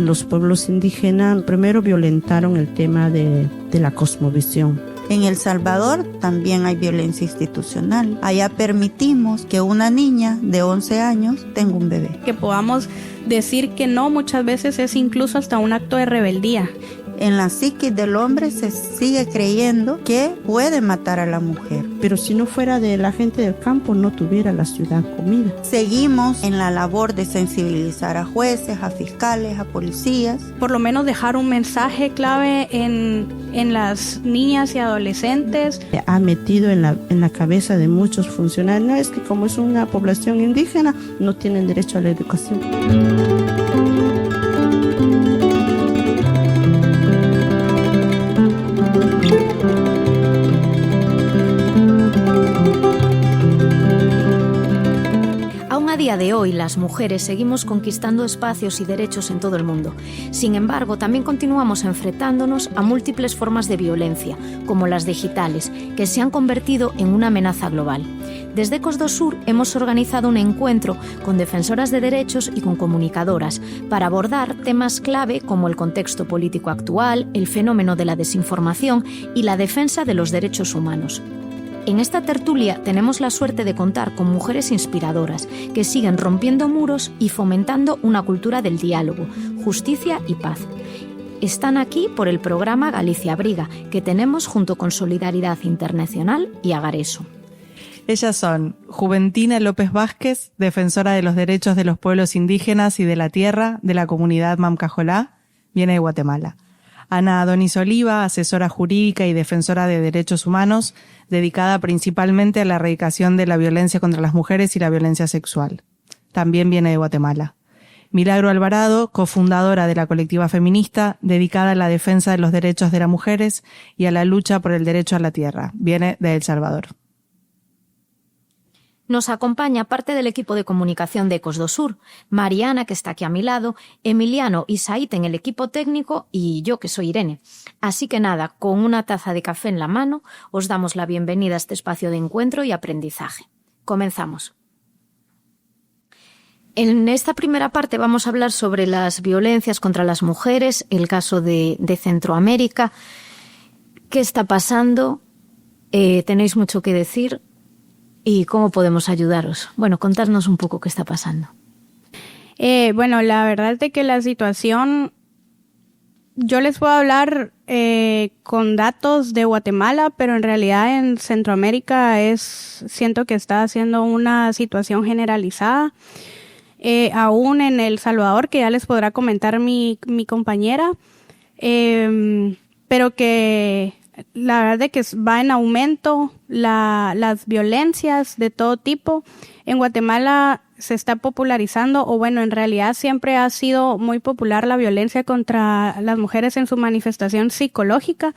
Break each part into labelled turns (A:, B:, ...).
A: los pueblos indígenas primero violentaron el tema de la cosmovisión.
B: En El Salvador también hay violencia institucional. Allá permitimos que una niña de 11 años tenga un bebé.
C: Que podamos decir que no muchas veces es incluso hasta un acto de rebeldía.
B: En la psiquis del hombre se sigue creyendo que puede matar a la mujer.
A: Pero si no fuera de la gente del campo, no tuviera la ciudad comida.
B: Seguimos en la labor de sensibilizar a jueces, a fiscales, a policías.
C: Por lo menos dejar un mensaje clave en las niñas y adolescentes.
A: Ha metido en la cabeza de muchos funcionarios, no, es que como es una población indígena, no tienen derecho a la educación.
D: A día de hoy, las mujeres seguimos conquistando espacios y derechos en todo el mundo. Sin embargo, también continuamos enfrentándonos a múltiples formas de violencia, como las digitales, que se han convertido en una amenaza global. Desde Ecos do Sur hemos organizado un encuentro con defensoras de derechos y con comunicadoras para abordar temas clave como el contexto político actual, el fenómeno de la desinformación y la defensa de los derechos humanos. En esta tertulia tenemos la suerte de contar con mujeres inspiradoras que siguen rompiendo muros y fomentando una cultura del diálogo, justicia y paz. Están aquí por el programa Galicia Abriga, que tenemos junto con Solidaridad Internacional y Agareso.
E: Ellas son Juventina López Vázquez, defensora de los derechos de los pueblos indígenas y de la tierra de la comunidad Mamcajolá, viene de Guatemala. Ana Adonis Oliva, asesora jurídica y defensora de derechos humanos, dedicada principalmente a la erradicación de la violencia contra las mujeres y la violencia sexual. También viene de Guatemala. Milagro Alvarado, cofundadora de la colectiva feminista, dedicada a la defensa de los derechos de las mujeres y a la lucha por el derecho a la tierra. Viene de El Salvador.
D: Nos acompaña parte del equipo de comunicación de Ecos do Sur, Mariana, que está aquí a mi lado, Emiliano y Said en el equipo técnico y yo, que soy Irene. Así que nada, con una taza de café en la mano, os damos la bienvenida a este espacio de encuentro y aprendizaje. Comenzamos. En esta primera parte vamos a hablar sobre las violencias contra las mujeres, el caso de Centroamérica. ¿Qué está pasando? ¿Tenéis mucho que decir? ¿Y cómo podemos ayudaros? Bueno, contadnos un poco qué está pasando.
C: Bueno, la verdad es de que la situación, yo les puedo hablar con datos de Guatemala, pero en realidad en Centroamérica siento que está siendo una situación generalizada. Aún en El Salvador, que ya les podrá comentar mi compañera, pero que la verdad es que va en aumento las violencias de todo tipo. En Guatemala se está popularizando, o bueno, en realidad siempre ha sido muy popular la violencia contra las mujeres en su manifestación psicológica,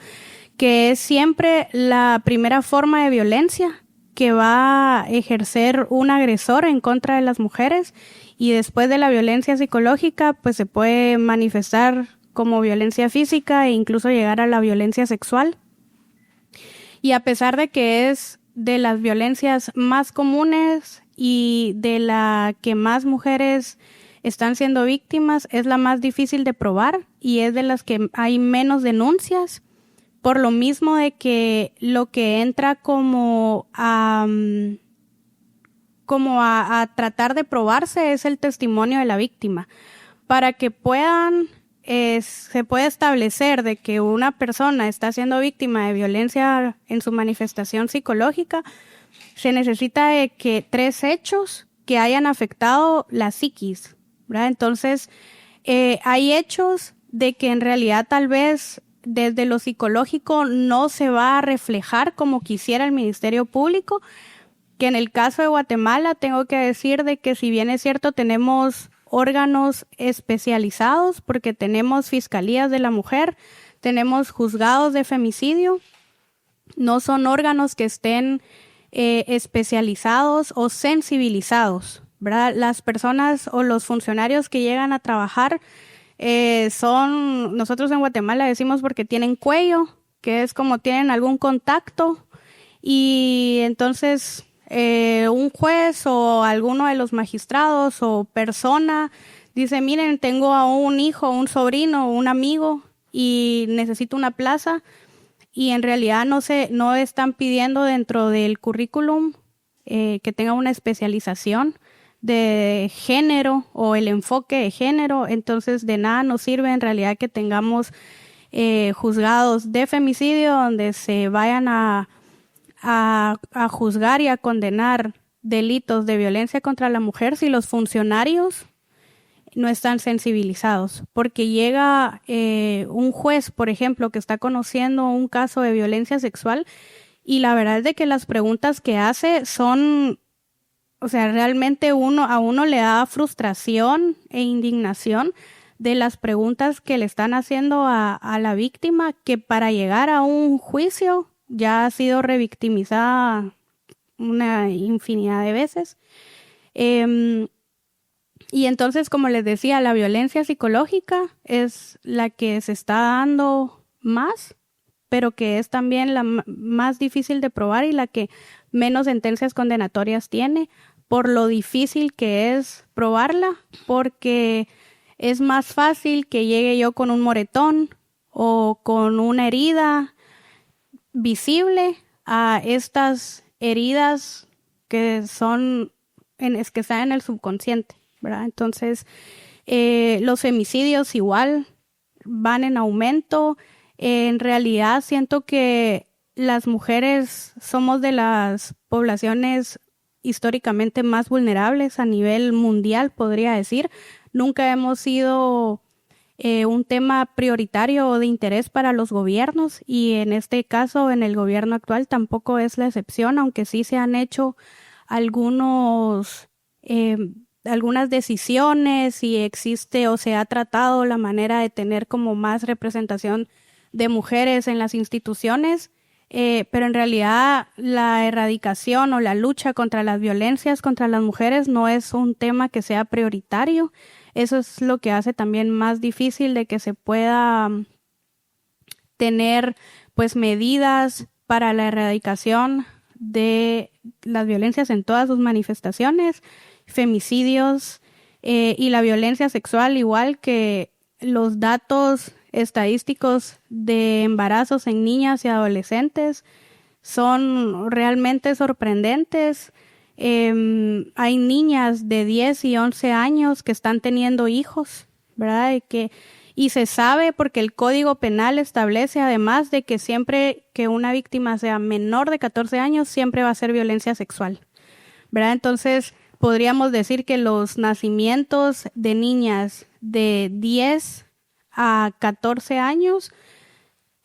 C: que es siempre la primera forma de violencia que va a ejercer un agresor en contra de las mujeres, y después de la violencia psicológica pues se puede manifestar como violencia física e incluso llegar a la violencia sexual. Y a pesar de que es de las violencias más comunes y de la que más mujeres están siendo víctimas, es la más difícil de probar y es de las que hay menos denuncias, por lo mismo de que lo que entra como a tratar de probarse es el testimonio de la víctima. Para que se puede establecer de que una persona está siendo víctima de violencia en su manifestación psicológica, se necesita de que 3 hechos que hayan afectado la psiquis, ¿verdad? Entonces, hay hechos de que en realidad tal vez desde lo psicológico no se va a reflejar como quisiera el Ministerio Público, que en el caso de Guatemala tengo que decir de que si bien es cierto tenemos órganos especializados, porque tenemos fiscalías de la mujer, tenemos juzgados de femicidio, no son órganos que estén especializados o sensibilizados, ¿verdad? Las personas o los funcionarios que llegan a trabajar nosotros en Guatemala decimos porque tienen cuello, que es como tienen algún contacto, y entonces un juez o alguno de los magistrados o persona dice, miren, tengo a un hijo, un sobrino, un amigo y necesito una plaza, y en realidad no están pidiendo dentro del currículum que tenga una especialización de género o el enfoque de género. Entonces de nada nos sirve en realidad que tengamos juzgados de femicidio donde se vayan a juzgar y a condenar delitos de violencia contra la mujer si los funcionarios no están sensibilizados, porque llega un juez, por ejemplo, que está conociendo un caso de violencia sexual, y la verdad es de que las preguntas que hace son, o sea, realmente a uno le da frustración e indignación de las preguntas que le están haciendo a la víctima, que para llegar a un juicio ya ha sido revictimizada una infinidad de veces. Y entonces, como les decía, la violencia psicológica es la que se está dando más, pero que es también la más difícil de probar y la que menos sentencias condenatorias tiene, por lo difícil que es probarla, porque es más fácil que llegue yo con un moretón o con una herida visible a estas heridas que son que están en el subconsciente, ¿verdad? Entonces, los femicidios igual van en aumento. En realidad siento que las mujeres somos de las poblaciones históricamente más vulnerables a nivel mundial, podría decir. Nunca hemos sido un tema prioritario o de interés para los gobiernos, y en este caso, en el gobierno actual, tampoco es la excepción, aunque sí se han hecho algunas decisiones y existe o se ha tratado la manera de tener como más representación de mujeres en las instituciones, pero en realidad la erradicación o la lucha contra las violencias contra las mujeres no es un tema que sea prioritario. Eso es lo que hace también más difícil de que se pueda tener pues medidas para la erradicación de las violencias en todas sus manifestaciones, femicidios y la violencia sexual, igual que los datos estadísticos de embarazos en niñas y adolescentes son realmente sorprendentes. Hay niñas de 10 y 11 años que están teniendo hijos, ¿verdad? Y se sabe porque el Código Penal establece además de que siempre que una víctima sea menor de 14 años, siempre va a ser violencia sexual, ¿verdad? Entonces, podríamos decir que los nacimientos de niñas de 10 a 14 años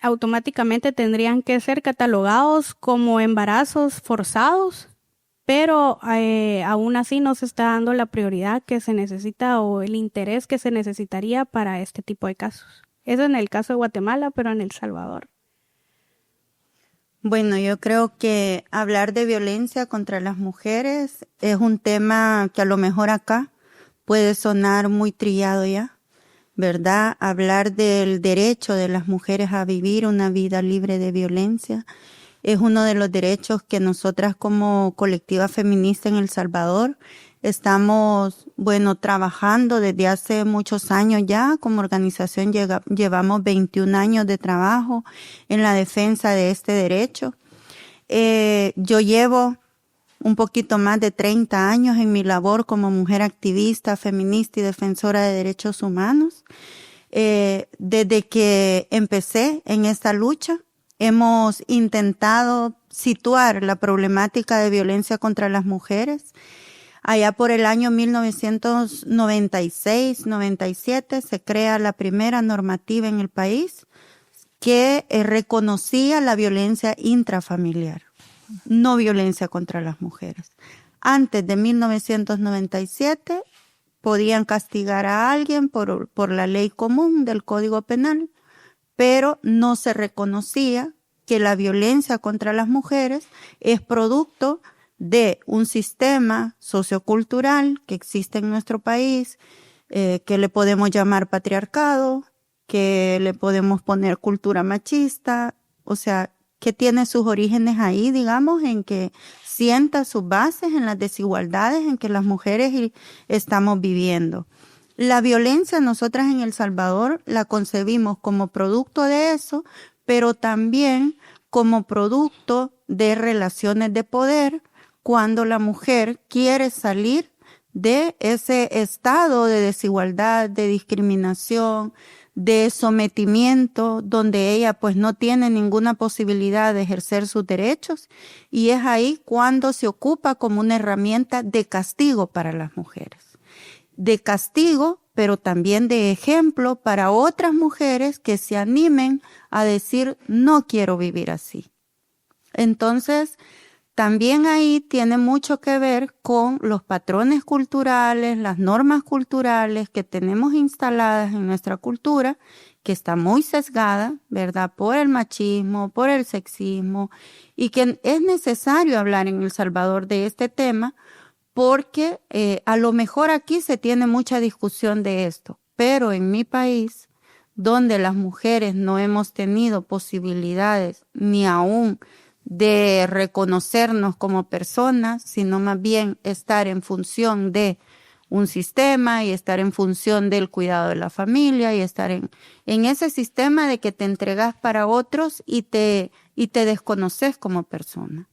C: automáticamente tendrían que ser catalogados como embarazos forzados, pero aún así no se está dando la prioridad que se necesita o el interés que se necesitaría para este tipo de casos. Eso en el caso de Guatemala, pero en El Salvador.
B: Bueno, yo creo que hablar de violencia contra las mujeres es un tema que a lo mejor acá puede sonar muy trillado ya, ¿verdad? Hablar del derecho de las mujeres a vivir una vida libre de violencia es uno de los derechos que nosotras como colectiva feminista en El Salvador estamos, trabajando desde hace muchos años ya. Como organización llevamos 21 años de trabajo en la defensa de este derecho. Yo llevo un poquito más de 30 años en mi labor como mujer activista, feminista y defensora de derechos humanos. Desde que empecé en esta lucha, hemos intentado situar la problemática de violencia contra las mujeres. Allá por el año 1996-97 se crea la primera normativa en el país que reconocía la violencia intrafamiliar, no violencia contra las mujeres. Antes de 1997 podían castigar a alguien por la ley común del Código Penal, pero no se reconocía que la violencia contra las mujeres es producto de un sistema sociocultural que existe en nuestro país, que le podemos llamar patriarcado, que le podemos poner cultura machista, o sea, que tiene sus orígenes ahí, digamos, en que sienta sus bases en las desigualdades en que las mujeres estamos viviendo. La violencia nosotras en El Salvador la concebimos como producto de eso, pero también como producto de relaciones de poder cuando la mujer quiere salir de ese estado de desigualdad, de discriminación, de sometimiento, donde ella pues no tiene ninguna posibilidad de ejercer sus derechos, y es ahí cuando se ocupa como una herramienta de castigo para las mujeres. De castigo, pero también de ejemplo para otras mujeres que se animen a decir, no quiero vivir así. Entonces, también ahí tiene mucho que ver con los patrones culturales, las normas culturales que tenemos instaladas en nuestra cultura, que está muy sesgada, ¿verdad?, por el machismo, por el sexismo, y que es necesario hablar en El Salvador de este tema, porque a lo mejor aquí se tiene mucha discusión de esto, pero en mi país, donde las mujeres no hemos tenido posibilidades ni aún de reconocernos como personas, sino más bien estar en función de un sistema y estar en función del cuidado de la familia y estar en ese sistema de que te entregas para otros y te desconoces como persona.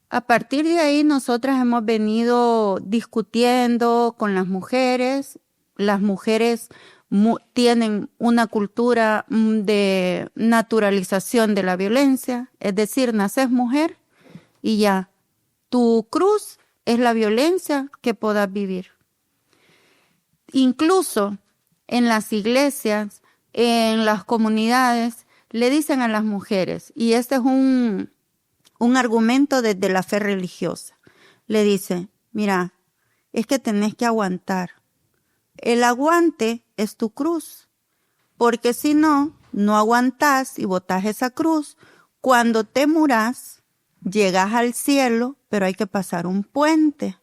B: A partir de ahí nosotras hemos venido discutiendo con las mujeres. Las mujeres tienen una cultura de naturalización de la violencia, es decir, naces mujer y ya, tu cruz es la violencia que puedas vivir. Incluso en las iglesias, en las comunidades, le dicen a las mujeres, y este es un argumento desde la fe religiosa, le dice, mira, es que tenés que aguantar. El aguante es tu cruz, porque si no, no aguantás y botás esa cruz. Cuando te murás, llegas al cielo, pero hay que pasar un puente.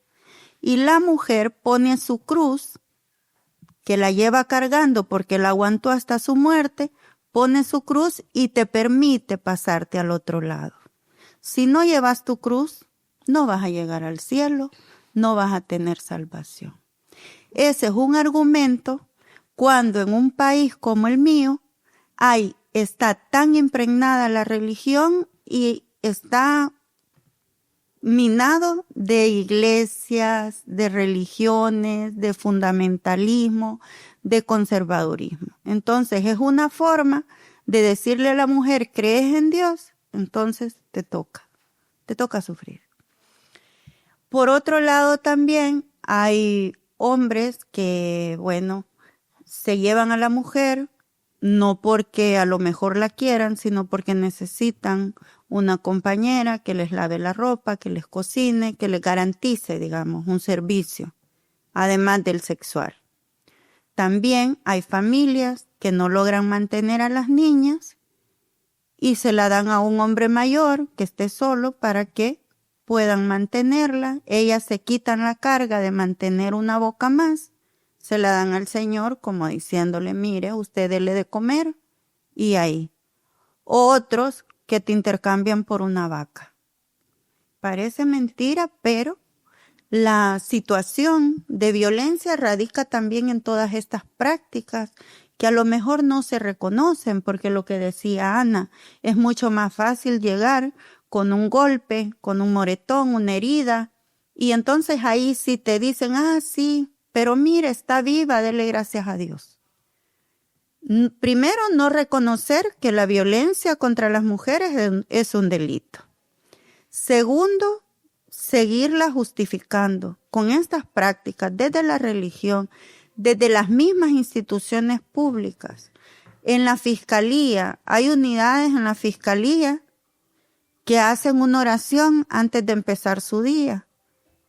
B: Y la mujer pone su cruz, que la lleva cargando porque la aguantó hasta su muerte, pone su cruz y te permite pasarte al otro lado. Si no llevas tu cruz, no vas a llegar al cielo, no vas a tener salvación. Ese es un argumento cuando en un país como el mío está tan impregnada la religión y está minado de iglesias, de religiones, de fundamentalismo, de conservadurismo. Entonces es una forma de decirle a la mujer, ¿crees en Dios? Entonces te toca sufrir. Por otro lado también hay hombres que, se llevan a la mujer, no porque a lo mejor la quieran, sino porque necesitan una compañera que les lave la ropa, que les cocine, que les garantice, un servicio, además del sexual. También hay familias que no logran mantener a las niñas y se la dan a un hombre mayor que esté solo para que puedan mantenerla. Ellas se quitan la carga de mantener una boca más, se la dan al Señor como diciéndole, mire, usted dele de comer y ahí. Otros que te intercambian por una vaca. Parece mentira, pero la situación de violencia radica también en todas estas prácticas que a lo mejor no se reconocen, porque lo que decía Ana, es mucho más fácil llegar con un golpe, con un moretón, una herida, y entonces ahí sí te dicen, sí, pero mire, está viva, dele gracias a Dios. Primero, no reconocer que la violencia contra las mujeres es un delito. Segundo, seguirla justificando con estas prácticas desde la religión, desde las mismas instituciones públicas. En la fiscalía, hay unidades en la fiscalía que hacen una oración antes de empezar su día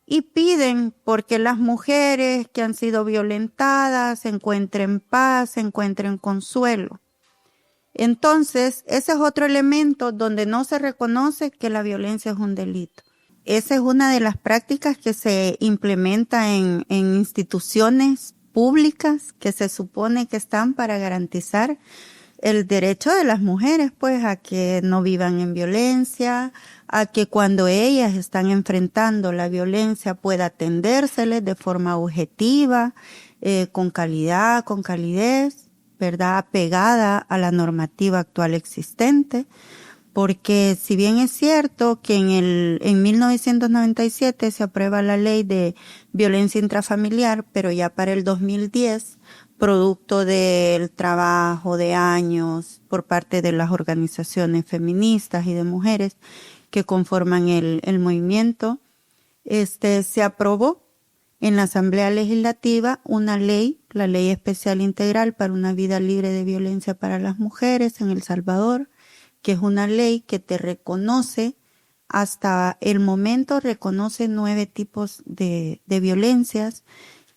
B: y piden porque las mujeres que han sido violentadas encuentren paz, encuentren consuelo. Entonces, ese es otro elemento donde no se reconoce que la violencia es un delito. Esa es una de las prácticas que se implementa en instituciones públicas que se supone que están para garantizar el derecho de las mujeres, pues, a que no vivan en violencia, a que cuando ellas están enfrentando la violencia pueda atendérseles de forma objetiva, con calidad, con calidez, ¿verdad? Apegada a la normativa actual existente. Porque si bien es cierto que en 1997 se aprueba la ley de violencia intrafamiliar, pero ya para el 2010, producto del trabajo de años por parte de las organizaciones feministas y de mujeres que conforman el movimiento, se aprobó en la Asamblea Legislativa una ley, la Ley Especial Integral para una Vida Libre de Violencia para las Mujeres en El Salvador, que es una ley que te reconoce, hasta el momento reconoce 9 tipos de violencias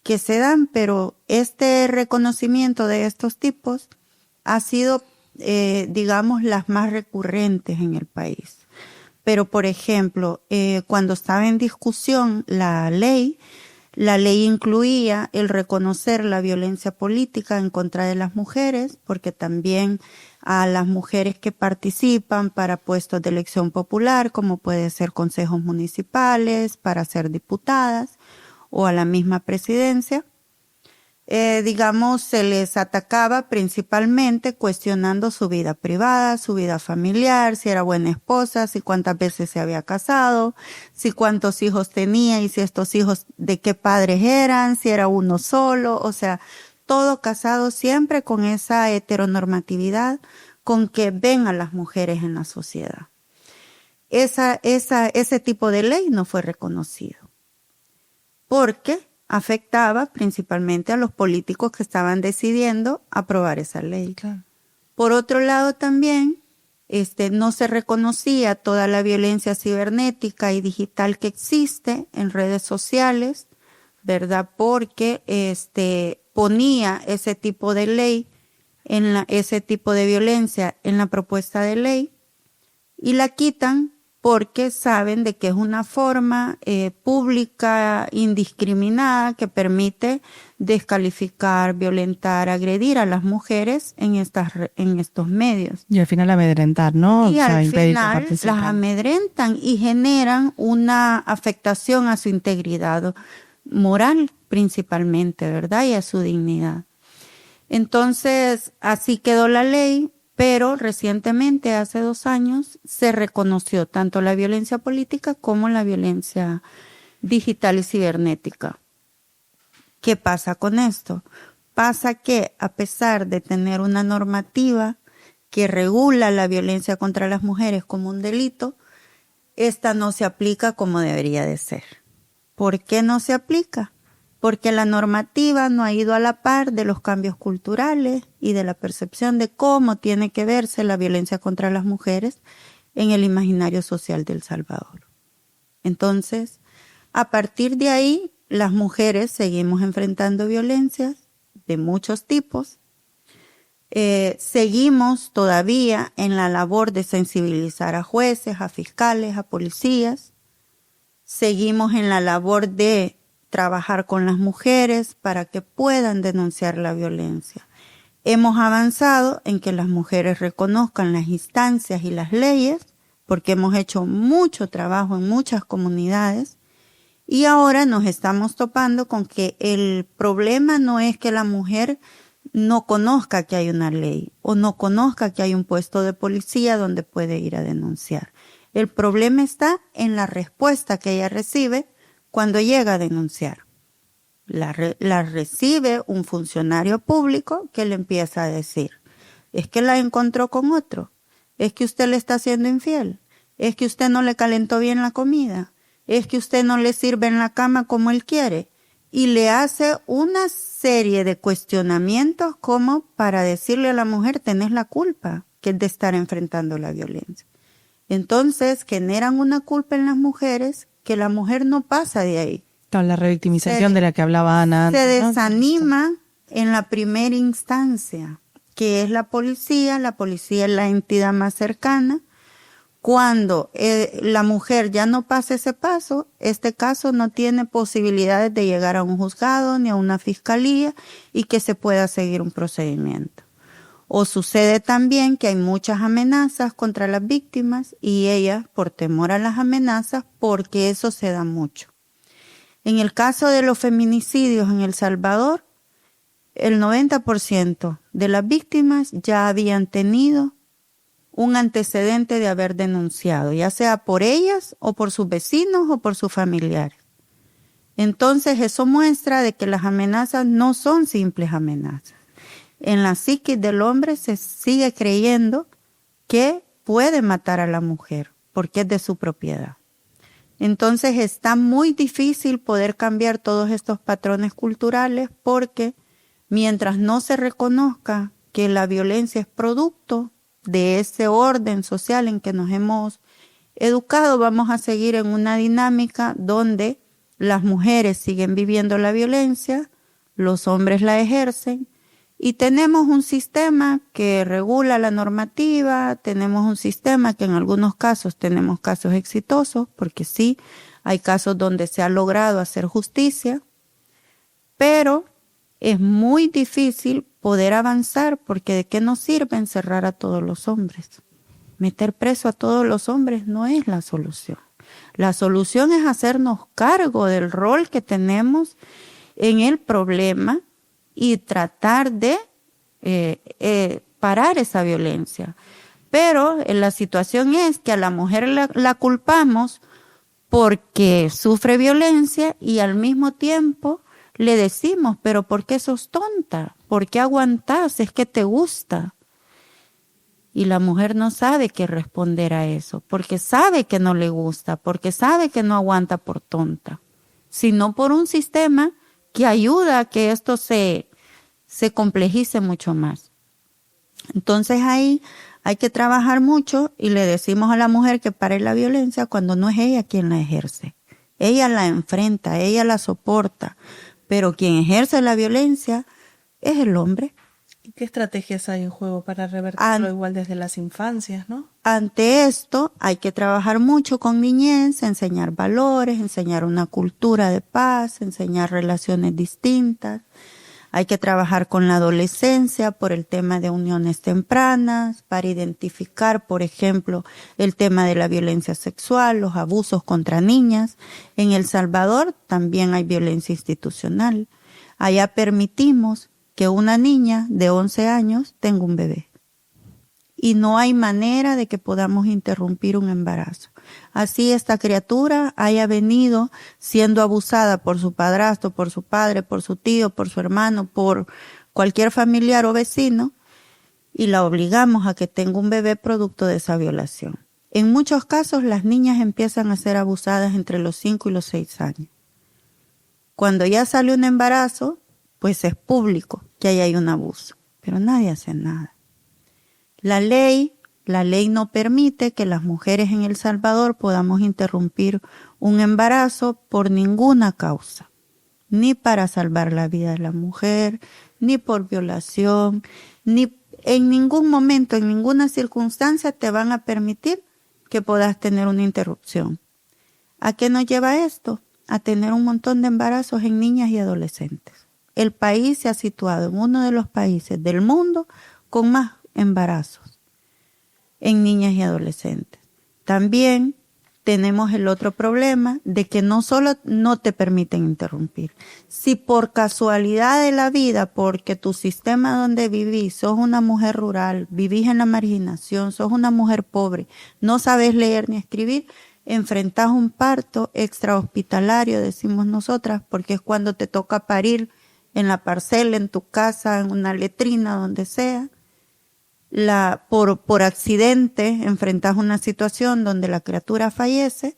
B: que se dan, pero este reconocimiento de estos tipos ha sido, digamos, las más recurrentes en el país. Pero, por ejemplo, cuando estaba en discusión la ley incluía el reconocer la violencia política en contra de las mujeres, porque también a las mujeres que participan para puestos de elección popular, como puede ser consejos municipales, para ser diputadas, o a la misma presidencia, digamos, se les atacaba principalmente cuestionando su vida privada, su vida familiar, si era buena esposa, si cuántas veces se había casado, si cuántos hijos tenía y si estos hijos de qué padres eran, si era uno solo, o sea, todo casado siempre con esa heteronormatividad con que ven a las mujeres en la sociedad. Ese tipo de ley no fue reconocido porque afectaba principalmente a los políticos que estaban decidiendo aprobar esa ley.
E: Claro.
B: Por otro lado también, no se reconocía toda la violencia cibernética y digital que existe en redes sociales, ¿verdad? Porque ponía ese tipo de ley, ese tipo de violencia en la propuesta de ley y la quitan porque saben de que es una forma pública, indiscriminada, que permite descalificar, violentar, agredir a las mujeres en estos medios.
E: Y al final amedrentar, ¿no?
B: Y al final las amedrentan y generan una afectación a su integridad moral principalmente, ¿verdad? Y a su dignidad. Entonces, así quedó la ley. Pero recientemente, hace 2 años, se reconoció tanto la violencia política como la violencia digital y cibernética. ¿Qué pasa con esto? Pasa que a pesar de tener una normativa que regula la violencia contra las mujeres como un delito, esta no se aplica como debería de ser. ¿Por qué no se aplica? Porque la normativa no ha ido a la par de los cambios culturales y de la percepción de cómo tiene que verse la violencia contra las mujeres en el imaginario social de El Salvador. Entonces, a partir de ahí, las mujeres seguimos enfrentando violencias de muchos tipos. Seguimos todavía en la labor de sensibilizar a jueces, a fiscales, a policías. Seguimos en la labor de trabajar con las mujeres para que puedan denunciar la violencia. Hemos avanzado en que las mujeres reconozcan las instancias y las leyes, porque hemos hecho mucho trabajo en muchas comunidades, y ahora nos estamos topando con que el problema no es que la mujer no conozca que hay una ley o no conozca que hay un puesto de policía donde puede ir a denunciar. El problema está en la respuesta que ella recibe cuando llega a denunciar. La recibe un funcionario público que le empieza a decir, es que la encontró con otro, es que usted le está siendo infiel, es que usted no le calentó bien la comida, es que usted no le sirve en la cama como él quiere, y le hace una serie de cuestionamientos como para decirle a la mujer, tenés la culpa, que es de estar enfrentando la violencia. Entonces generan una culpa en las mujeres que la mujer no pasa de ahí.
E: Claro, la revictimización de la que hablaba Ana antes,
B: se desanima en la primera instancia, que es la policía es la entidad más cercana. Cuando la mujer ya no pasa ese paso, este caso no tiene posibilidades de llegar a un juzgado ni a una fiscalía y que se pueda seguir un procedimiento. O sucede también que hay muchas amenazas contra las víctimas y ellas, por temor a las amenazas, porque eso se da mucho. En el caso de los feminicidios en El Salvador, el 90% de las víctimas ya habían tenido un antecedente de haber denunciado, ya sea por ellas o por sus vecinos o por sus familiares. Entonces eso muestra de que las amenazas no son simples amenazas. En la psiquis del hombre se sigue creyendo que puede matar a la mujer porque es de su propiedad. Entonces está muy difícil poder cambiar todos estos patrones culturales porque mientras no se reconozca que la violencia es producto de ese orden social en que nos hemos educado, vamos a seguir en una dinámica donde las mujeres siguen viviendo la violencia, los hombres la ejercen y tenemos un sistema que regula la normativa, tenemos un sistema que en algunos casos tenemos casos exitosos, porque sí, hay casos donde se ha logrado hacer justicia, pero es muy difícil poder avanzar porque ¿de qué nos sirve encerrar a todos los hombres? Meter preso a todos los hombres no es la solución. La solución es hacernos cargo del rol que tenemos en el problema y tratar de parar esa violencia. Pero la situación es que a la mujer la culpamos porque sufre violencia y al mismo tiempo le decimos, pero ¿por qué sos tonta? ¿Por qué aguantás? Es que te gusta. Y la mujer no sabe qué responder a eso, porque sabe que no le gusta, porque sabe que no aguanta por tonta, sino por un sistema que ayuda a que esto se complejice mucho más. Entonces ahí hay que trabajar mucho y le decimos a la mujer que pare la violencia cuando no es ella quien la ejerce. Ella la enfrenta, ella la soporta, pero quien ejerce la violencia es el hombre.
E: ¿Y qué estrategias hay en juego para revertirlo igual desde las infancias, no?
B: Ante esto hay que trabajar mucho con niñez, enseñar valores, enseñar una cultura de paz, enseñar relaciones distintas. Hay que trabajar con la adolescencia por el tema de uniones tempranas, para identificar, por ejemplo, el tema de la violencia sexual, los abusos contra niñas. En El Salvador también hay violencia institucional. Allá permitimos que una niña de 11 años tenga un bebé. Y no hay manera de que podamos interrumpir un embarazo. Así esta criatura haya venido siendo abusada por su padrastro, por su padre, por su tío, por su hermano, por cualquier familiar o vecino, y la obligamos a que tenga un bebé producto de esa violación. En muchos casos las niñas empiezan a ser abusadas entre los 5 y los 6 años. Cuando ya sale un embarazo, pues es público que ahí hay un abuso, pero nadie hace nada. La ley no permite que las mujeres en El Salvador podamos interrumpir un embarazo por ninguna causa, ni para salvar la vida de la mujer, ni por violación, ni en ningún momento, en ninguna circunstancia te van a permitir que puedas tener una interrupción. ¿A qué nos lleva esto? A tener un montón de embarazos en niñas y adolescentes. El país se ha situado en uno de los países del mundo con más embarazos en niñas y adolescentes. También tenemos el otro problema de que no solo no te permiten interrumpir. Si por casualidad de la vida, porque tu sistema donde vivís, sos una mujer rural, vivís en la marginación, sos una mujer pobre, no sabes leer ni escribir, enfrentás un parto extrahospitalario, decimos nosotras, porque es cuando te toca parir en la parcela, en tu casa, en una letrina, donde sea. Por accidente enfrentas una situación donde la criatura fallece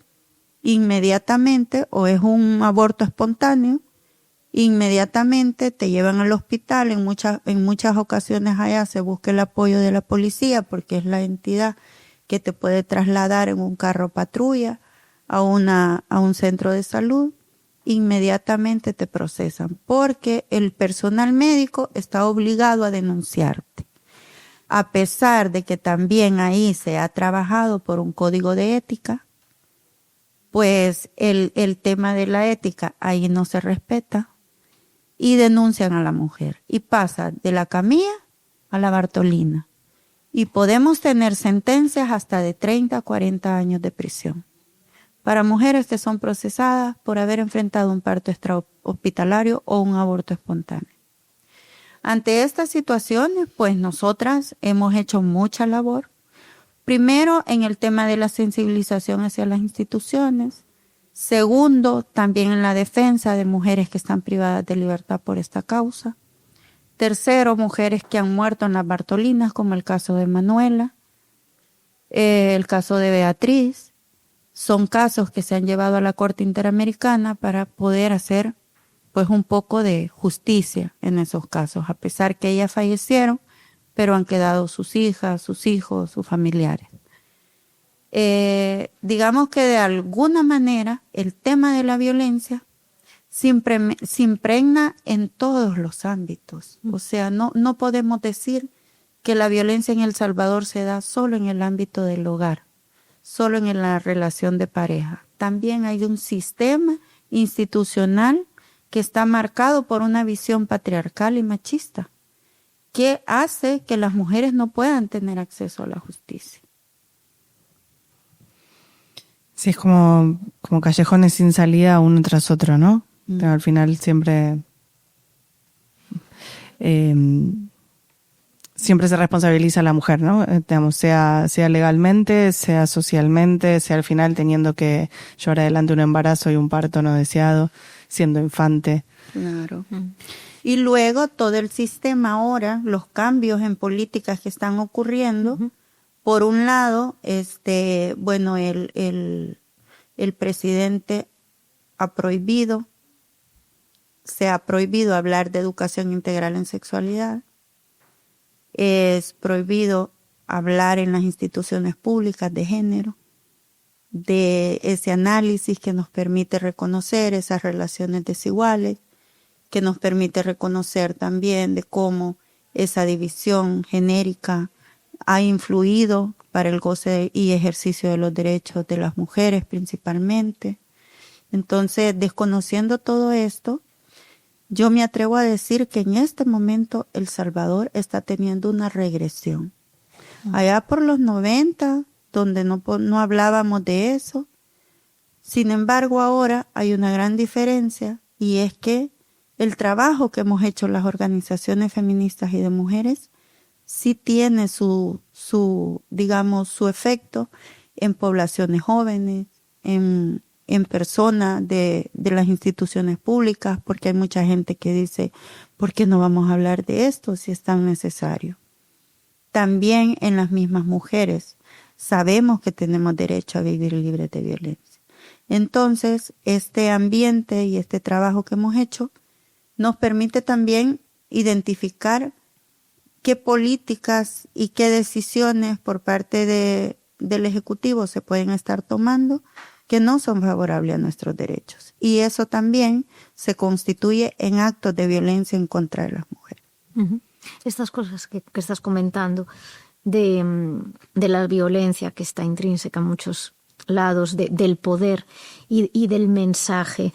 B: inmediatamente, o es un aborto espontáneo, inmediatamente te llevan al hospital. En muchas ocasiones allá se busca el apoyo de la policía porque es la entidad que te puede trasladar en un carro patrulla a un centro de salud. Inmediatamente te procesan porque el personal médico está obligado a denunciarte. A pesar de que también ahí se ha trabajado por un código de ética, pues el tema de la ética ahí no se respeta y denuncian a la mujer y pasa de la camilla a la Bartolina. Y podemos tener sentencias hasta de 30 a 40 años de prisión para mujeres que son procesadas por haber enfrentado un parto extrahospitalario o un aborto espontáneo. Ante estas situaciones, pues nosotras hemos hecho mucha labor. Primero, en el tema de la sensibilización hacia las instituciones. Segundo, también en la defensa de mujeres que están privadas de libertad por esta causa. Tercero, mujeres que han muerto en las Bartolinas, como el caso de Manuela, el caso de Beatriz. Son casos que se han llevado a la Corte Interamericana para poder hacer pues un poco de justicia en esos casos, a pesar que ellas fallecieron, pero han quedado sus hijas, sus hijos, sus familiares. Digamos que de alguna manera el tema de la violencia se impregna en todos los ámbitos. O sea, no podemos decir que la violencia en El Salvador se da solo en el ámbito del hogar, solo en la relación de pareja. También hay un sistema institucional que está marcado por una visión patriarcal y machista, que hace que las mujeres no puedan tener acceso a la justicia.
E: Sí, es como callejones sin salida uno tras otro, ¿no? Pero al final siempre se responsabiliza a la mujer, ¿no? Digamos, sea legalmente, sea socialmente, sea al final teniendo que llevar adelante un embarazo y un parto no deseado, siendo infante.
B: Claro. Y luego todo el sistema ahora, los cambios en políticas que están ocurriendo, por un lado, bueno, el presidente se ha prohibido hablar de educación integral en sexualidad. Es prohibido hablar en las instituciones públicas de género, de ese análisis que nos permite reconocer esas relaciones desiguales, que nos permite reconocer también de cómo esa división genérica ha influido para el goce y ejercicio de los derechos de las mujeres principalmente. Entonces, desconociendo todo esto, yo me atrevo a decir que en este momento El Salvador está teniendo una regresión. Allá por los 90, donde no hablábamos de eso, sin embargo ahora hay una gran diferencia, y es que el trabajo que hemos hecho las organizaciones feministas y de mujeres sí tiene su efecto en poblaciones jóvenes, en personas de las instituciones públicas, porque hay mucha gente que dice, ¿por qué no vamos a hablar de esto si es tan necesario? También en las mismas mujeres sabemos que tenemos derecho a vivir libres de violencia. Entonces, este ambiente y este trabajo que hemos hecho nos permite también identificar qué políticas y qué decisiones por parte del Ejecutivo se pueden estar tomando que no son favorables a nuestros derechos. Y eso también se constituye en actos de violencia en contra de las mujeres.
D: Estas cosas que estás comentando de la violencia que está intrínseca en muchos lados, del poder y del mensaje,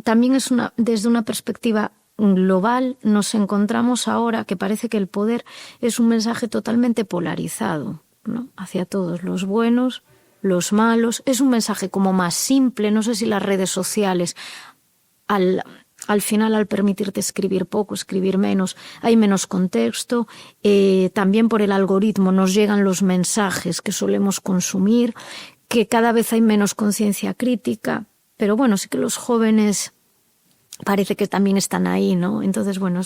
D: también es desde una perspectiva global. Nos encontramos ahora que parece que el poder es un mensaje totalmente polarizado, ¿no? Hacia todos, los buenos, los malos. Es un mensaje como más simple. No sé si las redes sociales al final, al permitirte escribir poco, escribir menos, hay menos contexto. También por el algoritmo nos llegan los mensajes que solemos consumir, que cada vez hay menos conciencia crítica. Pero bueno, sí que los jóvenes parece que también están ahí, ¿no? Entonces, bueno,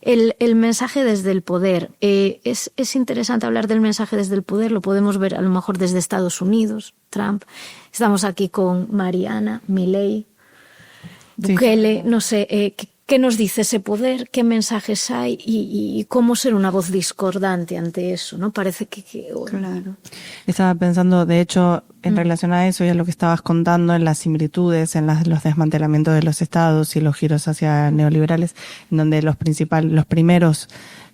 D: el mensaje desde el poder. Es interesante hablar del mensaje desde el poder. Lo podemos ver a lo mejor desde Estados Unidos, Trump. Estamos aquí con Mariana, Milei, Bukele, no sé, ¿qué nos dice ese poder? ¿Qué mensajes hay? Y cómo ser una voz discordante ante eso, ¿no? Parece que
B: Claro.
E: Estaba pensando, de hecho, en relación a eso y a lo que estabas contando, en las similitudes, en los desmantelamientos de los estados y los giros hacia neoliberales, en donde los primeros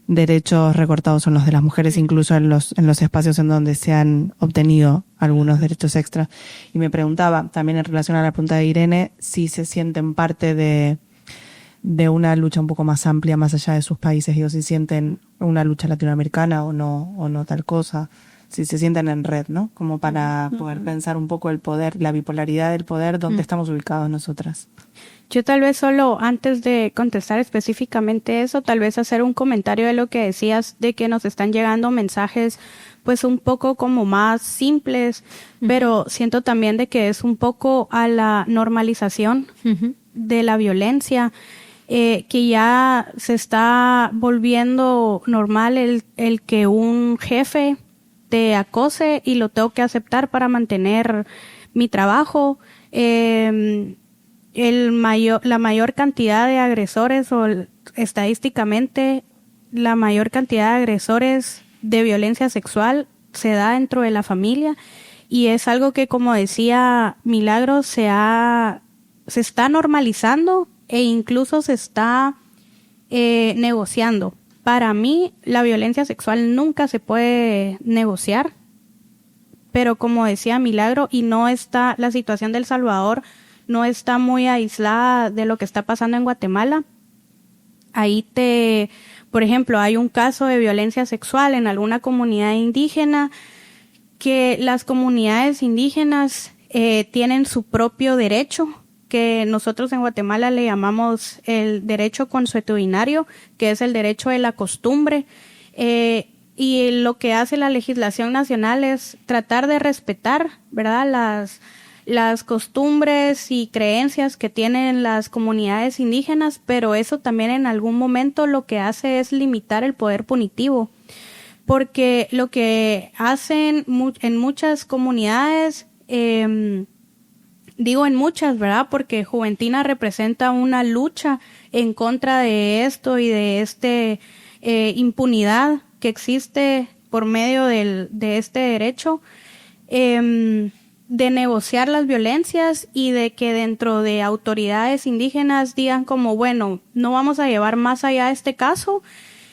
E: derechos recortados son los de las mujeres, incluso en los espacios en donde se han obtenido algunos derechos extras. Y me preguntaba, también en relación a la pregunta de Irene, si se sienten parte de de una lucha un poco más amplia más allá de sus países. Digo, si sienten una lucha latinoamericana o no tal cosa, si se sienten en red, ¿no? Como para poder pensar un poco el poder, la bipolaridad del poder, dónde estamos ubicados nosotras.
C: Yo tal vez solo, antes de contestar específicamente eso, tal vez hacer un comentario de lo que decías, de que nos están llegando mensajes pues un poco como más simples, pero siento también de que es un poco a la normalización de la violencia, que ya se está volviendo normal el que un jefe te acose y lo tengo que aceptar para mantener mi trabajo. La mayor cantidad de agresores, o estadísticamente la mayor cantidad de agresores de violencia sexual se da dentro de la familia, y es algo que, como decía Milagros, se está normalizando e incluso se está negociando. Para mí, la violencia sexual nunca se puede negociar, pero como decía Milagro, la situación de El Salvador no está muy aislada de lo que está pasando en Guatemala. Por ejemplo, hay un caso de violencia sexual en alguna comunidad indígena, que las comunidades indígenas tienen su propio derecho, que nosotros en Guatemala le llamamos el derecho consuetudinario, que es el derecho de la costumbre, y lo que hace la legislación nacional es tratar de respetar, ¿verdad?, las costumbres y creencias que tienen las comunidades indígenas, pero eso también en algún momento lo que hace es limitar el poder punitivo, porque lo que hacen en muchas comunidades, digo en muchas, ¿verdad?, porque Juventina representa una lucha en contra de esto y de impunidad que existe por medio de este derecho, de negociar las violencias y de que dentro de autoridades indígenas digan como, bueno, no vamos a llevar más allá este caso,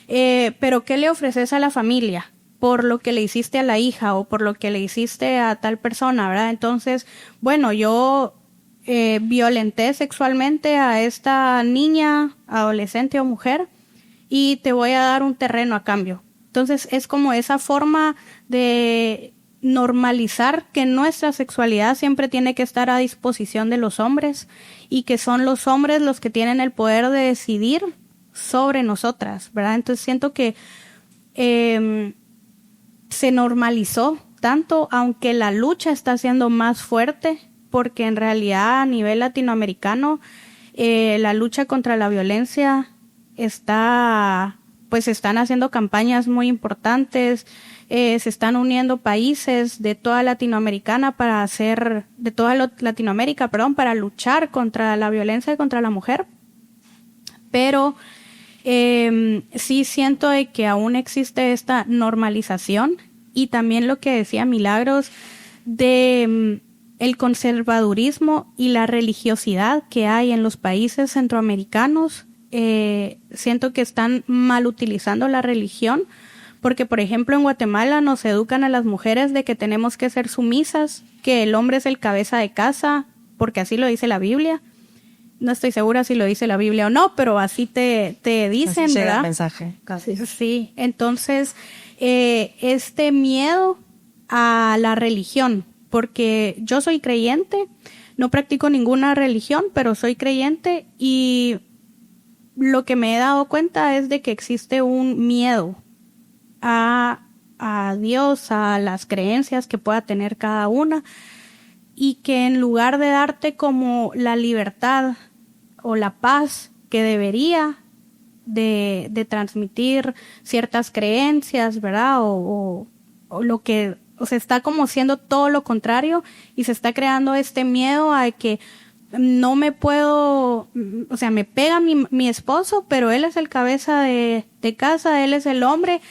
C: pero ¿qué le ofreces a la familia por lo que le hiciste a la hija o por lo que le hiciste a tal persona, ¿verdad? Entonces, bueno, yo violenté sexualmente a esta niña, adolescente o mujer, y te voy a dar un terreno a cambio. Entonces es como esa forma de normalizar que nuestra sexualidad siempre tiene que estar a disposición de los hombres, y que son los hombres los que tienen el poder de decidir sobre nosotras, ¿verdad? Entonces siento que se normalizó tanto, aunque la lucha está siendo más fuerte, porque en realidad a nivel latinoamericano la lucha contra la violencia se están haciendo campañas muy importantes, se están uniendo países de toda Latinoamérica para luchar contra la violencia contra la mujer, pero sí siento de que aún existe esta normalización, y también lo que decía Milagros de el conservadurismo y la religiosidad que hay en los países centroamericanos. Siento que están mal utilizando la religión, porque por ejemplo en Guatemala nos educan a las mujeres de que tenemos que ser sumisas, que el hombre es el cabeza de casa, porque así lo dice la Biblia. No estoy segura si lo dice la Biblia o no, pero así te dicen,
E: así llega
C: ¿verdad?
E: el mensaje, casi.
C: Sí, entonces este miedo a la religión, porque yo soy creyente, no practico ninguna religión, pero soy creyente, y lo que me he dado cuenta es de que existe un miedo a Dios, a las creencias que pueda tener cada una, y que en lugar de darte como la libertad o la paz que debería de transmitir ciertas creencias, ¿verdad? O lo que, o sea, está como siendo todo lo contrario, y se está creando este miedo a que no me puedo, o sea, me pega mi esposo, pero él es el cabeza de casa, él es el hombre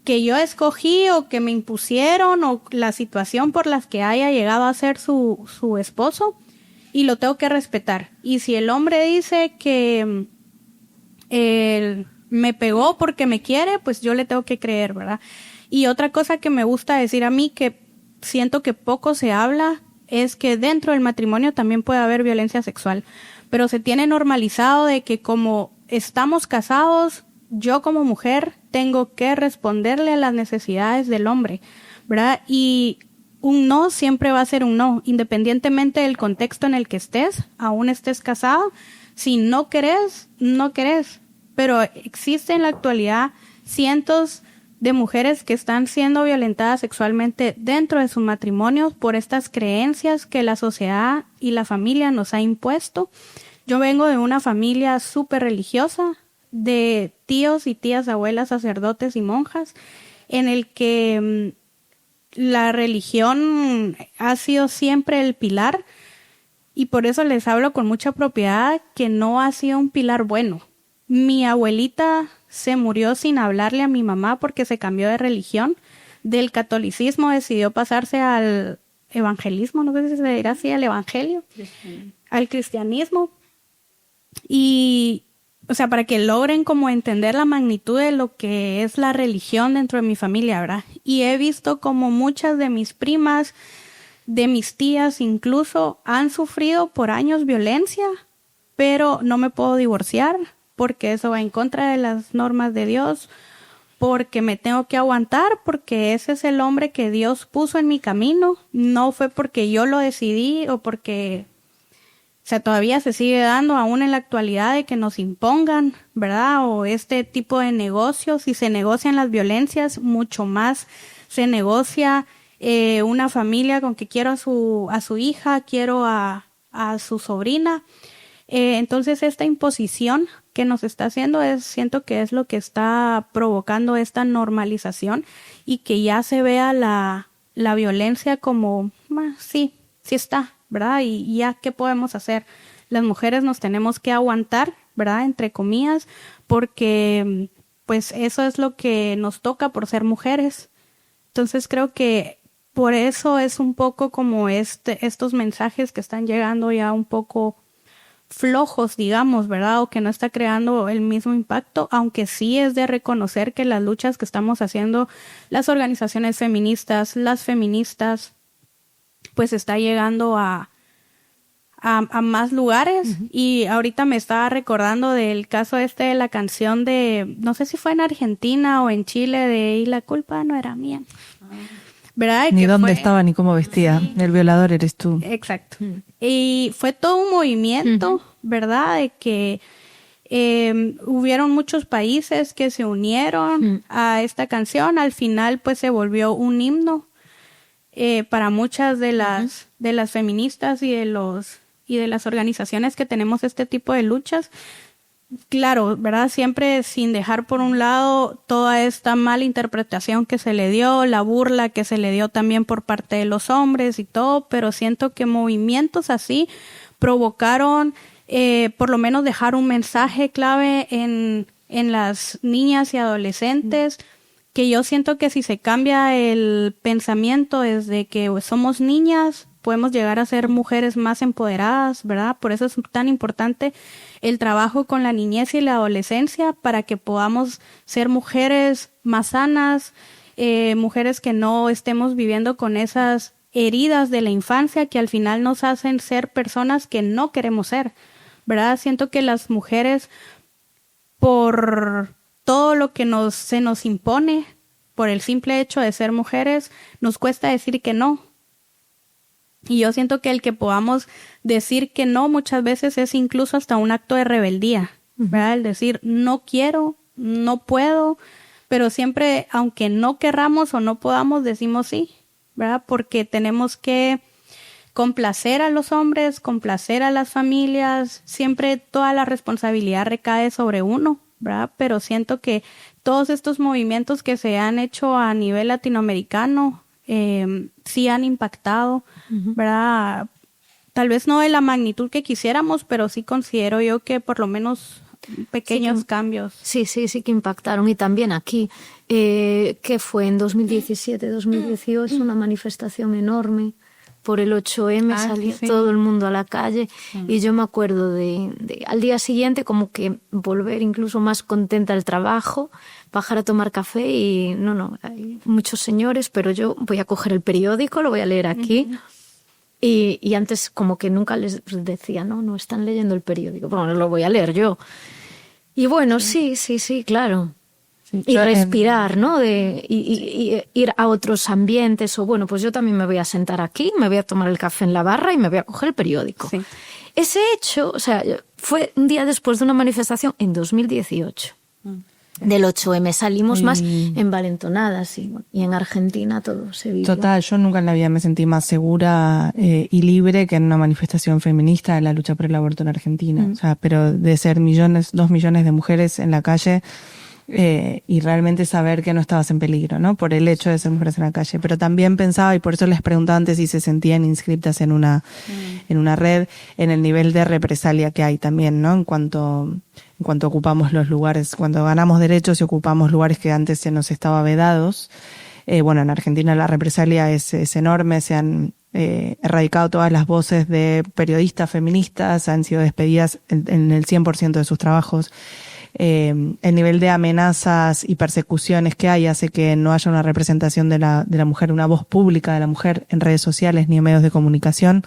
C: que yo escogí o que me impusieron, o la situación por la que haya llegado a ser su esposo, y lo tengo que respetar. Y si el hombre dice que él me pegó porque me quiere, pues yo le tengo que creer, ¿verdad? Y otra cosa que me gusta decir a mí, que siento que poco se habla, es que dentro del matrimonio también puede haber violencia sexual, pero se tiene normalizado de que como estamos casados, yo como mujer tengo que responderle a las necesidades del hombre, ¿verdad? Y un no siempre va a ser un no, independientemente del contexto en el que estés, aún estés casado. Si no querés, no querés. Pero existe en la actualidad cientos de mujeres que están siendo violentadas sexualmente dentro de sus matrimonios por estas creencias que la sociedad y la familia nos ha impuesto. Yo vengo de una familia súper religiosa, de tíos y tías, abuelas, sacerdotes y monjas, en el que la religión ha sido siempre el pilar, y por eso les hablo con mucha propiedad que no ha sido un pilar bueno. Mi abuelita se murió sin hablarle a mi mamá porque se cambió de religión. Del catolicismo decidió pasarse al evangelismo, no sé si se dirá así, al evangelio, al cristianismo. Y, o sea, para que logren como entender la magnitud de lo que es la religión dentro de mi familia, ¿verdad? Y he visto como muchas de mis primas, de mis tías incluso, han sufrido por años violencia, pero no me puedo divorciar porque eso va en contra de las normas de Dios, porque me tengo que aguantar, porque ese es el hombre que Dios puso en mi camino, no fue porque yo lo decidí o porque, o sea, todavía se sigue dando aún en la actualidad de que nos impongan, ¿verdad? O este tipo de negocios, si se negocian las violencias, mucho más se negocia una familia con que quiero a su hija, quiero a su sobrina. Entonces esta imposición que nos está haciendo siento que es lo que está provocando esta normalización y que ya se vea la violencia como, sí está, ¿verdad? Y ya, ¿qué podemos hacer? Las mujeres nos tenemos que aguantar, ¿verdad? Entre comillas, porque pues eso es lo que nos toca por ser mujeres. Entonces creo que por eso es un poco como estos mensajes que están llegando ya un poco flojos, digamos, ¿verdad? O que no está creando el mismo impacto, aunque sí es de reconocer que las luchas que estamos haciendo las organizaciones feministas, las feministas, pues está llegando a más lugares. Y ahorita me estaba recordando del caso de la canción de, no sé si fue en Argentina o en Chile, de "Y la culpa no era mía", ¿verdad?
E: Ni dónde estaba ni cómo vestía. Sí. El violador eres tú.
C: Exacto. Y fue todo un movimiento, ¿verdad? De que hubieron muchos países que se unieron a esta canción. Al final, pues, se volvió un himno para muchas de las feministas y de las organizaciones que tenemos este tipo de luchas. Claro, ¿verdad? Siempre sin dejar por un lado toda esta mala interpretación que se le dio, la burla que se le dio también por parte de los hombres y todo, pero siento que movimientos así provocaron, por lo menos dejar un mensaje clave en las niñas y adolescentes, que yo siento que si se cambia el pensamiento desde que somos niñas, podemos llegar a ser mujeres más empoderadas, ¿verdad? Por eso es tan importante el trabajo con la niñez y la adolescencia, para que podamos ser mujeres más sanas, mujeres que no estemos viviendo con esas heridas de la infancia que al final nos hacen ser personas que no queremos ser, ¿verdad? Siento que las mujeres, por todo lo que se nos impone, por el simple hecho de ser mujeres, nos cuesta decir que no. Y yo siento que el que podamos decir que no muchas veces es incluso hasta un acto de rebeldía, ¿verdad? El decir no quiero, no puedo, pero siempre, aunque no querramos o no podamos, decimos sí, ¿verdad? Porque tenemos que complacer a los hombres, complacer a las familias, siempre toda la responsabilidad recae sobre uno, ¿verdad? Pero siento que todos estos movimientos que se han hecho a nivel latinoamericano sí han impactado, ¿verdad? Tal vez no de la magnitud que quisiéramos, pero sí considero yo que por lo menos pequeños cambios.
D: Sí que impactaron. Y también aquí, que fue en 2017, 2018, una manifestación enorme por el 8M, salió todo el mundo a la calle, y yo me acuerdo de al día siguiente como que volver incluso más contenta al trabajo, bajar a tomar café y no, hay muchos señores, pero yo voy a coger el periódico, lo voy a leer aquí. Y antes como que nunca les decía, no están leyendo el periódico. Bueno, lo voy a leer yo. Y bueno, sí, claro.
E: Sí,
D: Y respirar, ¿no? Y ir a otros ambientes. O bueno, pues yo también me voy a sentar aquí, me voy a tomar el café en la barra y me voy a coger el periódico.
C: Sí.
D: Ese hecho, o sea, fue un día después de una manifestación en 2018. Del 8M salimos más envalentonadas y en Argentina todo se vivió.
E: Total, yo nunca en la vida me sentí más segura y libre que en una manifestación feminista de la lucha por el aborto en Argentina. O sea, pero de ser 2 millones de mujeres en la calle y realmente saber que no estabas en peligro, ¿no? Por el hecho de ser mujeres en la calle. Pero también pensaba, y por eso les preguntaba antes si se sentían inscritas en una red, en el nivel de represalia que hay también, ¿no? En cuanto ocupamos los lugares, cuando ganamos derechos y ocupamos lugares que antes se nos estaba vedados. Bueno, en Argentina la represalia es enorme, se han erradicado todas las voces de periodistas feministas, han sido despedidas en el 100% de sus trabajos. El nivel de amenazas y persecuciones que hay hace que no haya una representación de la mujer, una voz pública de la mujer en redes sociales ni en medios de comunicación.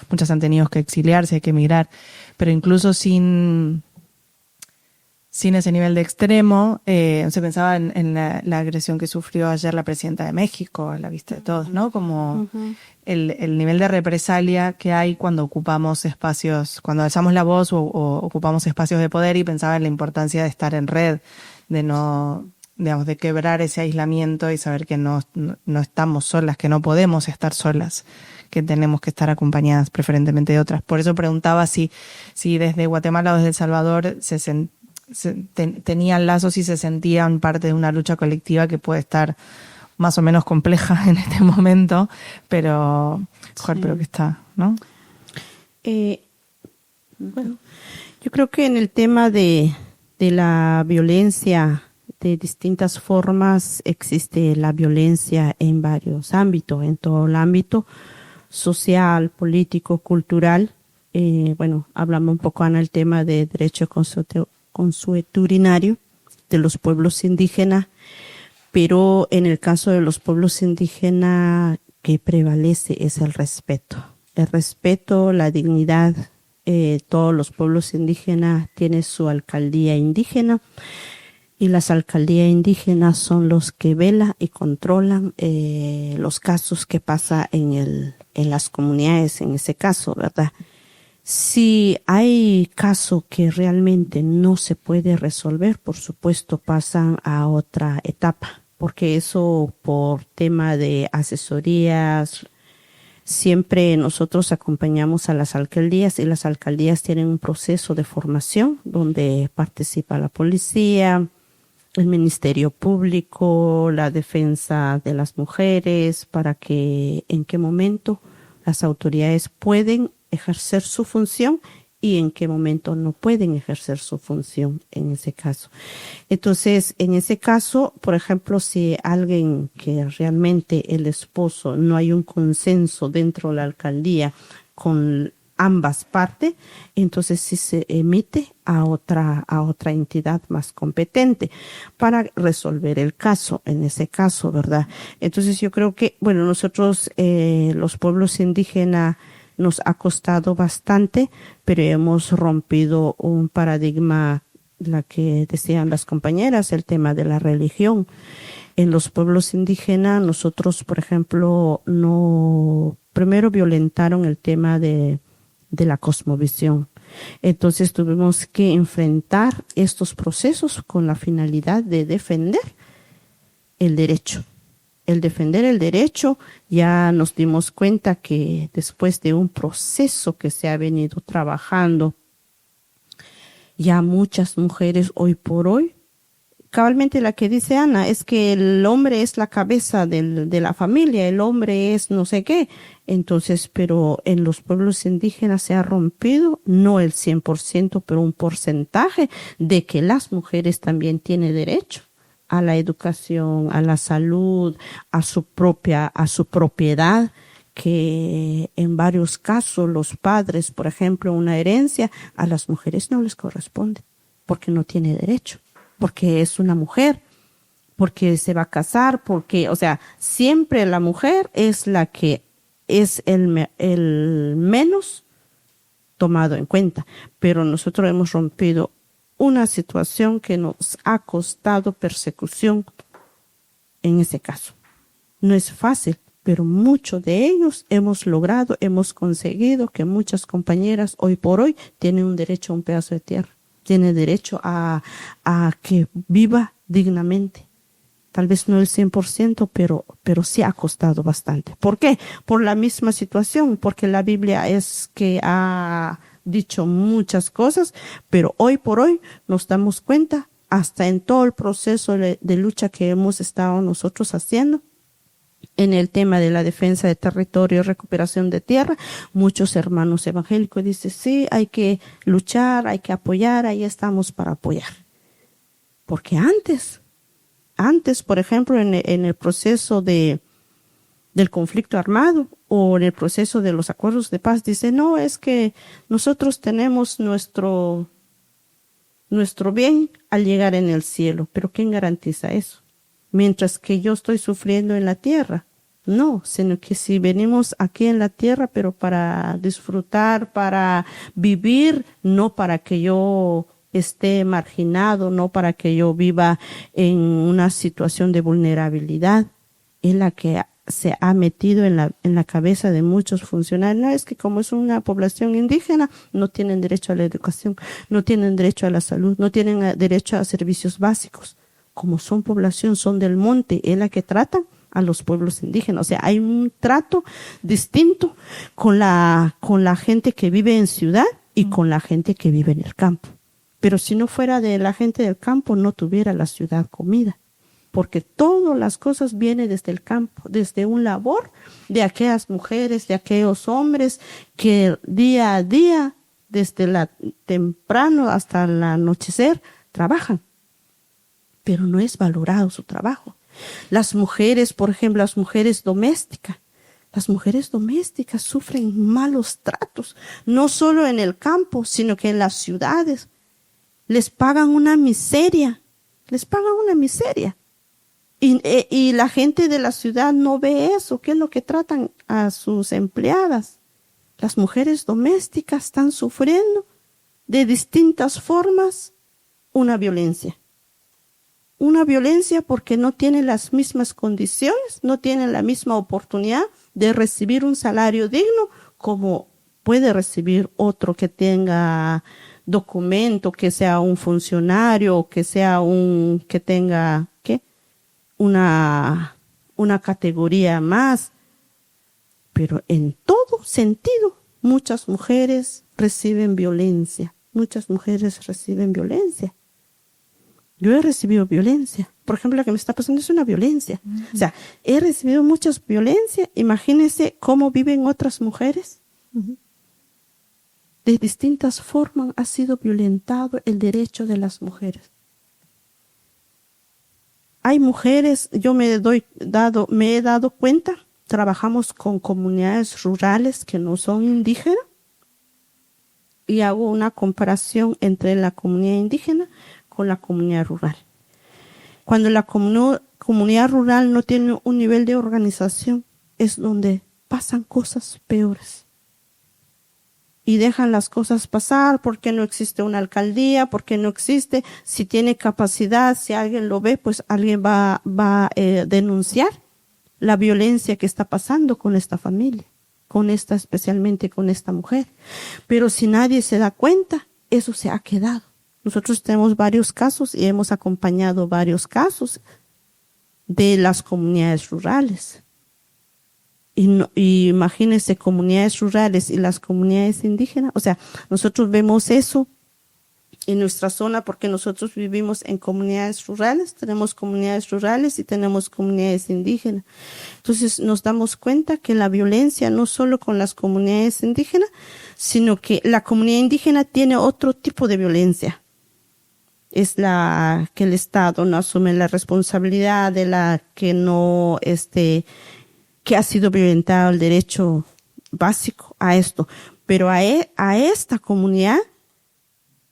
E: Muchas han tenido que exiliarse, hay que emigrar, pero incluso sin ese nivel de extremo, se pensaba en la agresión que sufrió ayer la presidenta de México, a la vista de todos, ¿no? Como el nivel de represalia que hay cuando ocupamos espacios, cuando alzamos la voz o ocupamos espacios de poder, y pensaba en la importancia de estar en red, de no, digamos, de quebrar ese aislamiento y saber que no estamos solas, que no podemos estar solas, que tenemos que estar acompañadas preferentemente de otras. Por eso preguntaba si desde Guatemala o desde El Salvador tenían lazos y se sentían parte de una lucha colectiva que puede estar más o menos compleja en este momento, pero pero que está, ¿no?
A: Bueno, yo creo que en el tema de la violencia de distintas formas, existe la violencia en varios ámbitos, en todo el ámbito social, político, cultural. Bueno, hablamos un poco en el tema de derecho consuetudinario de los pueblos indígenas, pero en el caso de los pueblos indígenas que prevalece es el respeto, la dignidad. Todos los pueblos indígenas tienen su alcaldía indígena y las alcaldías indígenas son los que velan y controlan los casos que pasan en las comunidades, en ese caso, ¿verdad? Si hay caso que realmente no se puede resolver, por supuesto pasan a otra etapa, porque eso por tema de asesorías, siempre nosotros acompañamos a las alcaldías y las alcaldías tienen un proceso de formación donde participa la policía, el Ministerio Público, la defensa de las mujeres, para que en qué momento las autoridades pueden ejercer su función y en qué momento no pueden ejercer su función en ese caso. Entonces, en ese caso, por ejemplo, si alguien que realmente el esposo no hay un consenso dentro de la alcaldía con ambas partes, entonces sí se emite a otra entidad más competente para resolver el caso, en ese caso, ¿verdad? Entonces yo creo que, bueno, nosotros, los pueblos indígenas, nos ha costado bastante, pero hemos rompido un paradigma, la que decían las compañeras, el tema de la religión. En los pueblos indígenas, nosotros, por ejemplo, primero violentaron el tema de la cosmovisión. Entonces tuvimos que enfrentar estos procesos con la finalidad de defender el derecho. El defender el derecho, ya nos dimos cuenta que después de un proceso que se ha venido trabajando, ya muchas mujeres hoy por hoy, cabalmente la que dice Ana, es que el hombre es la cabeza de la familia, el hombre es no sé qué. Entonces, pero en los pueblos indígenas se ha rompido, no el 100%, pero un porcentaje de que las mujeres también tienen derecho a la educación, a la salud, a su propiedad, que en varios casos los padres, por ejemplo, una herencia, a las mujeres no les corresponde, porque no tiene derecho, porque es una mujer, porque se va a casar, porque, o sea, siempre la mujer es la que es el menos tomado en cuenta, pero nosotros hemos rompido una situación que nos ha costado persecución en ese caso. No es fácil, pero muchos de ellos hemos logrado, hemos conseguido que muchas compañeras hoy por hoy tienen un derecho a un pedazo de tierra, tienen derecho a que viva dignamente. Tal vez no el 100%, pero sí ha costado bastante. ¿Por qué? Por la misma situación, porque la Biblia es que ha dicho muchas cosas, pero hoy por hoy nos damos cuenta, hasta en todo el proceso de lucha que hemos estado nosotros haciendo, en el tema de la defensa de territorio y recuperación de tierra, muchos hermanos evangélicos dicen, sí, hay que luchar, hay que apoyar, ahí estamos para apoyar. Porque antes, por ejemplo, en el proceso del conflicto armado o en el proceso de los acuerdos de paz, dice, no, es que nosotros tenemos nuestro bien al llegar en el cielo. Pero ¿quién garantiza eso? Mientras que yo estoy sufriendo en la tierra. No, sino que si venimos aquí en la tierra, pero para disfrutar, para vivir, no para que yo esté marginado, no para que yo viva en una situación de vulnerabilidad, es la que se ha metido en la cabeza de muchos funcionarios. No, es que como es una población indígena, no tienen derecho a la educación, no tienen derecho a la salud, no tienen derecho a servicios básicos. Como son población, son del monte, es la que tratan a los pueblos indígenas. O sea, hay un trato distinto con la gente que vive en ciudad y con la gente que vive en el campo. Pero si no fuera de la gente del campo, no tuviera la ciudad comida. Porque todas las cosas vienen desde el campo, desde un labor de aquellas mujeres, de aquellos hombres que día a día, desde temprano hasta el anochecer, trabajan. Pero no es valorado su trabajo. Las mujeres, por ejemplo, las mujeres domésticas sufren malos tratos, no solo en el campo, sino que en las ciudades. Les pagan una miseria. Y la gente de la ciudad no ve eso. ¿Qué es lo que tratan a sus empleadas? Las mujeres domésticas están sufriendo de distintas formas una violencia. Una violencia porque no tienen las mismas condiciones, no tienen la misma oportunidad de recibir un salario digno como puede recibir otro que tenga documento, que sea un funcionario, que sea que tenga una categoría más. Pero en todo sentido, muchas mujeres reciben violencia. Yo he recibido violencia. Por ejemplo, lo que me está pasando es una violencia. O sea, he recibido muchas violencias. Imagínense cómo viven otras mujeres. De distintas formas ha sido violentado el derecho de las mujeres. Hay mujeres, yo me he dado cuenta, trabajamos con comunidades rurales que no son indígenas y hago una comparación entre la comunidad indígena con la comunidad rural. Cuando la comunidad rural no tiene un nivel de organización, es donde pasan cosas peores. Y dejan las cosas pasar porque no existe una alcaldía, porque no existe, si tiene capacidad, si alguien lo ve, pues alguien va a denunciar la violencia que está pasando con esta familia, especialmente con esta mujer. Pero si nadie se da cuenta, eso se ha quedado. Nosotros tenemos varios casos y hemos acompañado varios casos de las comunidades rurales. Y imagínense comunidades rurales y las comunidades indígenas. O sea, nosotros vemos eso en nuestra zona porque nosotros vivimos en comunidades rurales, tenemos comunidades rurales y tenemos comunidades indígenas. Entonces nos damos cuenta que la violencia no solo con las comunidades indígenas, sino que la comunidad indígena tiene otro tipo de violencia. Es la que el Estado no asume la responsabilidad, de la que no, que ha sido violentado el derecho básico a esto. Pero a esta comunidad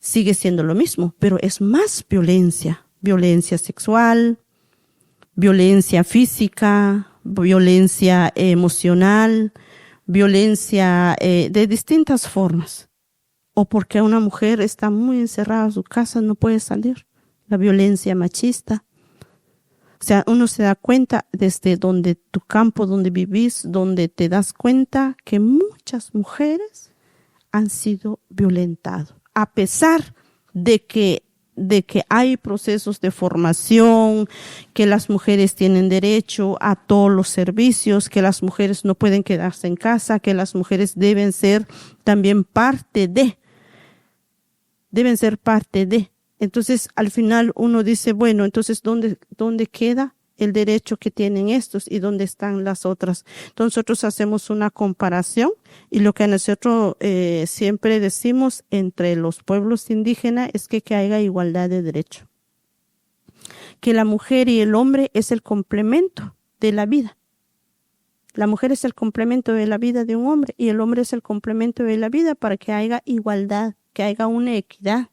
A: sigue siendo lo mismo, pero es más violencia. Violencia sexual, violencia física, violencia emocional, violencia de distintas formas, o porque una mujer está muy encerrada en su casa, no puede salir, la violencia machista. O sea, uno se da cuenta desde donde tu campo, donde vivís, donde te das cuenta que muchas mujeres han sido violentadas, a pesar de que hay procesos de formación, que las mujeres tienen derecho a todos los servicios, que las mujeres no pueden quedarse en casa, que las mujeres deben ser también parte de. Entonces, al final uno dice, bueno, entonces, ¿dónde queda el derecho que tienen estos y dónde están las otras? Entonces, nosotros hacemos una comparación y lo que nosotros siempre decimos entre los pueblos indígenas es que haya igualdad de derecho. Que la mujer y el hombre es el complemento de la vida. La mujer es el complemento de la vida de un hombre y el hombre es el complemento de la vida para que haya igualdad, que haya una equidad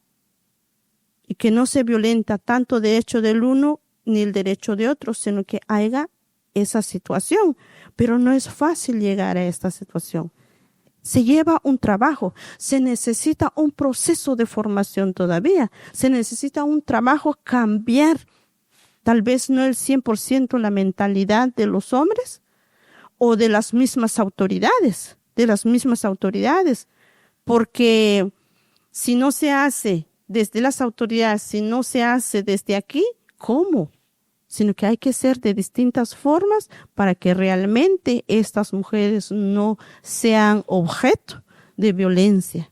A: y que no se violenta tanto derecho del uno ni el derecho de otro, sino que haya esa situación. Pero no es fácil llegar a esta situación. Se lleva un trabajo, se necesita un proceso de formación todavía, se necesita un trabajo cambiar, tal vez no el 100% la mentalidad de los hombres o de las mismas autoridades, porque si no se hace desde las autoridades, si no se hace desde aquí, ¿cómo? Sino que hay que ser de distintas formas para que realmente estas mujeres no sean objeto de violencia,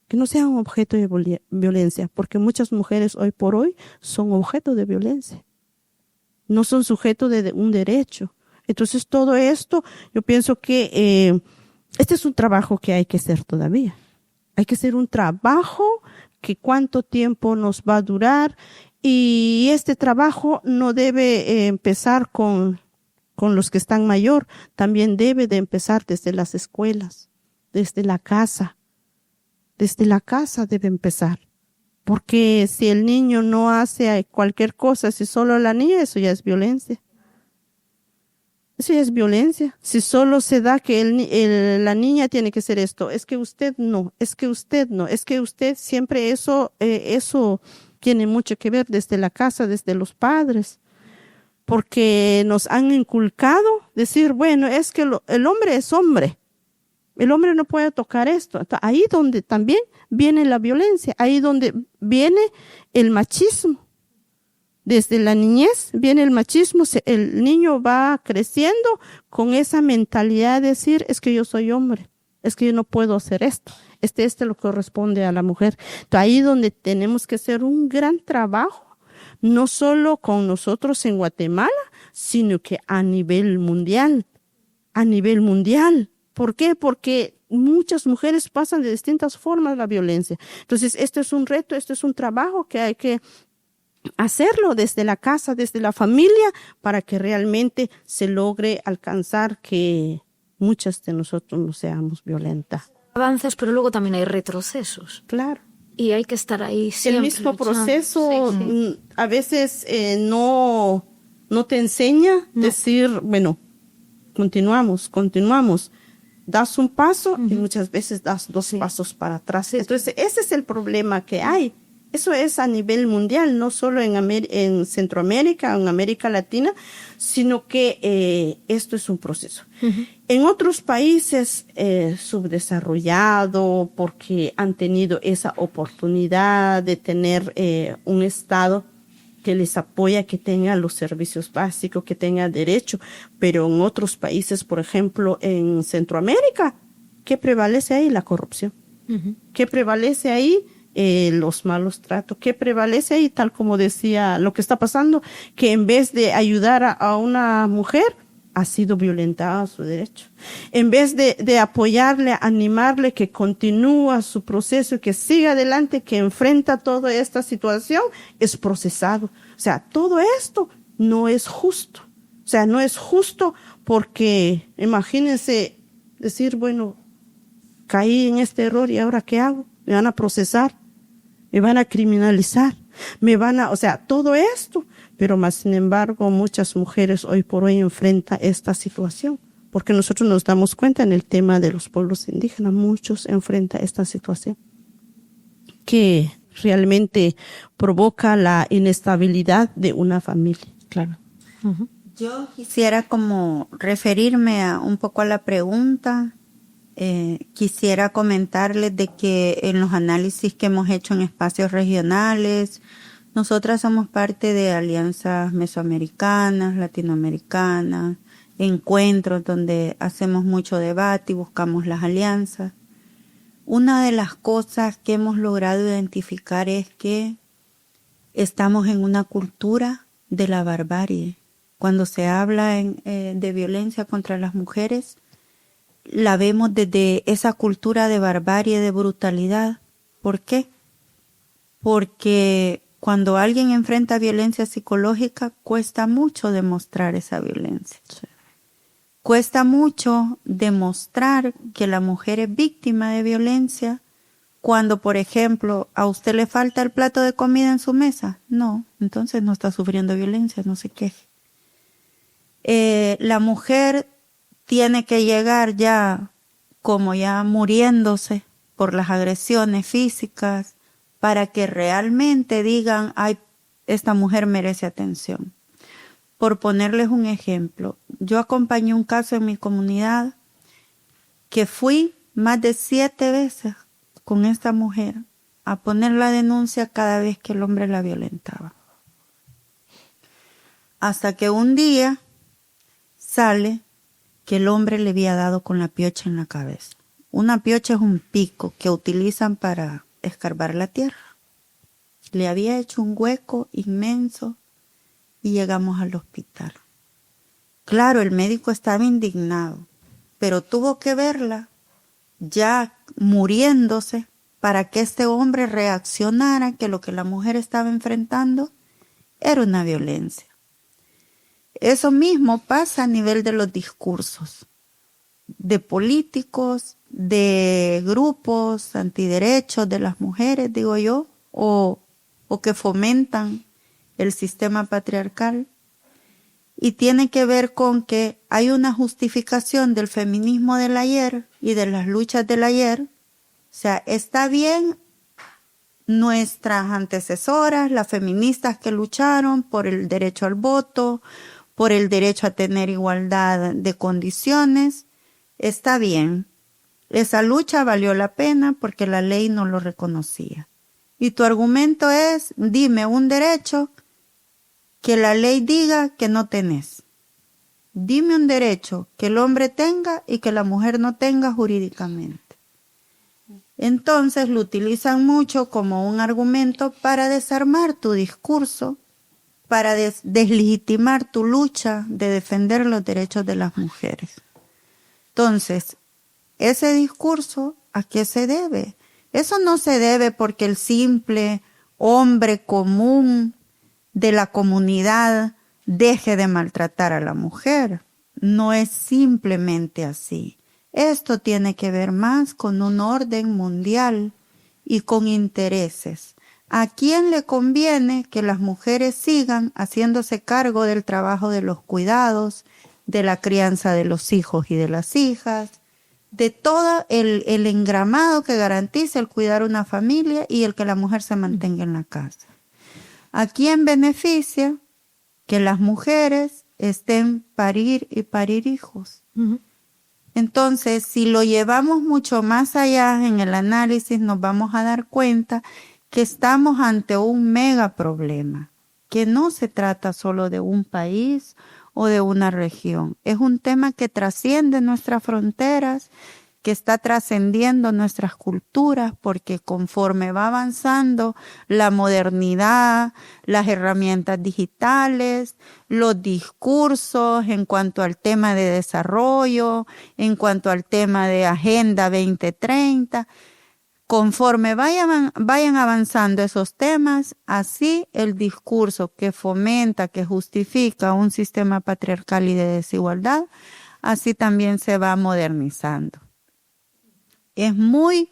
A: que no sean objeto de violencia, porque muchas mujeres hoy por hoy son objeto de violencia, no son sujetos de un derecho. Entonces todo esto, yo pienso que este es un trabajo que hay que hacer todavía. Hay que hacer un trabajo que cuánto tiempo nos va a durar. Y este trabajo no debe empezar con los que están mayor, también debe de empezar desde las escuelas, desde la casa. Desde la casa debe empezar. Porque si el niño no hace cualquier cosa, si solo la niña, eso ya es violencia. Eso ya es violencia. Si solo se da que la niña tiene que hacer esto, es que usted no, es que usted siempre eso tiene mucho que ver desde la casa, desde los padres, porque nos han inculcado decir, bueno, es que el hombre es hombre, el hombre no puede tocar esto. Ahí donde también viene la violencia, ahí donde viene el machismo. Desde la niñez viene el machismo, el niño va creciendo con esa mentalidad de decir, es que yo soy hombre, es que yo no puedo hacer esto. Este lo corresponde a la mujer. Entonces, ahí donde tenemos que hacer un gran trabajo, no solo con nosotros en Guatemala, sino que a nivel mundial. ¿Por qué? Porque muchas mujeres pasan de distintas formas la violencia. Entonces, esto es un reto, esto es un trabajo que hay que hacerlo desde la casa, desde la familia, para que realmente se logre alcanzar que muchas de nosotros no seamos violentas.
D: Avances, pero luego también hay retrocesos.
A: Claro.
D: Y hay que estar ahí siempre.
A: El mismo
D: luchando.
A: proceso
D: Sí.
A: a veces no te enseña decir, bueno, continuamos. Das un paso y muchas veces das dos pasos para atrás. Entonces, ese es el problema que hay. Eso es a nivel mundial, no solo en Centroamérica o en América Latina, sino que esto es un proceso. En otros países subdesarrollados, porque han tenido esa oportunidad de tener un Estado que les apoya, que tenga los servicios básicos, que tenga derecho, pero en otros países, por ejemplo, en Centroamérica, ¿qué prevalece ahí? La corrupción. ¿Qué prevalece ahí? Los malos tratos. ¿Qué prevalece ahí? Tal como decía, lo que está pasando, que en vez de ayudar a una mujer, ha sido violentada su derecho. En vez de apoyarle, animarle que continúa su proceso, que siga adelante, que enfrenta toda esta situación, es procesado. O sea, todo esto no es justo. O sea, no es justo porque, imagínense, decir, bueno, caí en este error y ahora ¿qué hago? Me van a procesar, me van a criminalizar, o sea, todo esto. Pero más sin embargo, muchas mujeres hoy por hoy enfrentan esta situación porque nosotros nos damos cuenta en el tema de los pueblos indígenas, muchos enfrentan esta situación que realmente provoca la inestabilidad de una familia.
E: Claro.
B: Yo quisiera como referirme un poco a la pregunta. Quisiera comentarles de que en los análisis que hemos hecho en espacios regionales, nosotras somos parte de alianzas mesoamericanas, latinoamericanas, encuentros donde hacemos mucho debate y buscamos las alianzas. Una de las cosas que hemos logrado identificar es que estamos en una cultura de la barbarie. Cuando se habla de violencia contra las mujeres, la vemos desde esa cultura de barbarie, de brutalidad. ¿Por qué? Porque cuando alguien enfrenta violencia psicológica, cuesta mucho demostrar esa violencia. Sí. Cuesta mucho demostrar que la mujer es víctima de violencia cuando, por ejemplo, a usted le falta el plato de comida en su mesa. No, entonces no está sufriendo violencia, no se queje. La mujer tiene que llegar ya como ya muriéndose por las agresiones físicas para que realmente digan, ay, esta mujer merece atención. Por ponerles un ejemplo, yo acompañé un caso en mi comunidad que fui más de 7 veces con esta mujer a poner la denuncia cada vez que el hombre la violentaba. Hasta que un día sale que el hombre le había dado con la piocha en la cabeza. Una piocha es un pico que utilizan para escarbar la tierra. Le había hecho un hueco inmenso y llegamos al hospital. Claro, el médico estaba indignado, pero tuvo que verla ya muriéndose para que este hombre reaccionara que lo que la mujer estaba enfrentando era una violencia. Eso mismo pasa a nivel de los discursos, de políticos, de grupos antiderechos de las mujeres, digo yo, o que fomentan el sistema patriarcal. Y tiene que ver con que hay una justificación del feminismo del ayer y de las luchas del ayer. O sea, está bien nuestras antecesoras, las feministas que lucharon por el derecho al voto, por el derecho a tener igualdad de condiciones, está bien. Esa lucha valió la pena porque la ley no lo reconocía. Y tu argumento es, dime un derecho que la ley diga que no tenés. Dime un derecho que el hombre tenga y que la mujer no tenga jurídicamente. Entonces lo utilizan mucho como un argumento para desarmar tu discurso, para deslegitimar tu lucha de defender los derechos de las mujeres. Entonces, ese discurso, ¿a qué se debe? Eso no se debe porque el simple hombre común de la comunidad deje de maltratar a la mujer. No es simplemente así. Esto tiene que ver más con un orden mundial y con intereses. ¿A quién le conviene que las mujeres sigan haciéndose cargo del trabajo de los cuidados, de la crianza de los hijos y de las hijas, de todo el engramado que garantiza el cuidar una familia y el que la mujer se mantenga en la casa? ¿A quién beneficia que las mujeres estén parir y parir hijos? Uh-huh. Entonces, si lo llevamos mucho más allá en el análisis, nos vamos a dar cuenta que estamos ante un mega problema, que no se trata solo de un país o de una región. Es un tema que trasciende nuestras fronteras, que está trascendiendo nuestras culturas, porque conforme va avanzando la modernidad, las herramientas digitales, los discursos en cuanto al tema de desarrollo, en cuanto al tema de Agenda 2030, conforme vayan avanzando esos temas, así el discurso que fomenta, que justifica un sistema patriarcal y de desigualdad, así también se va modernizando. Es muy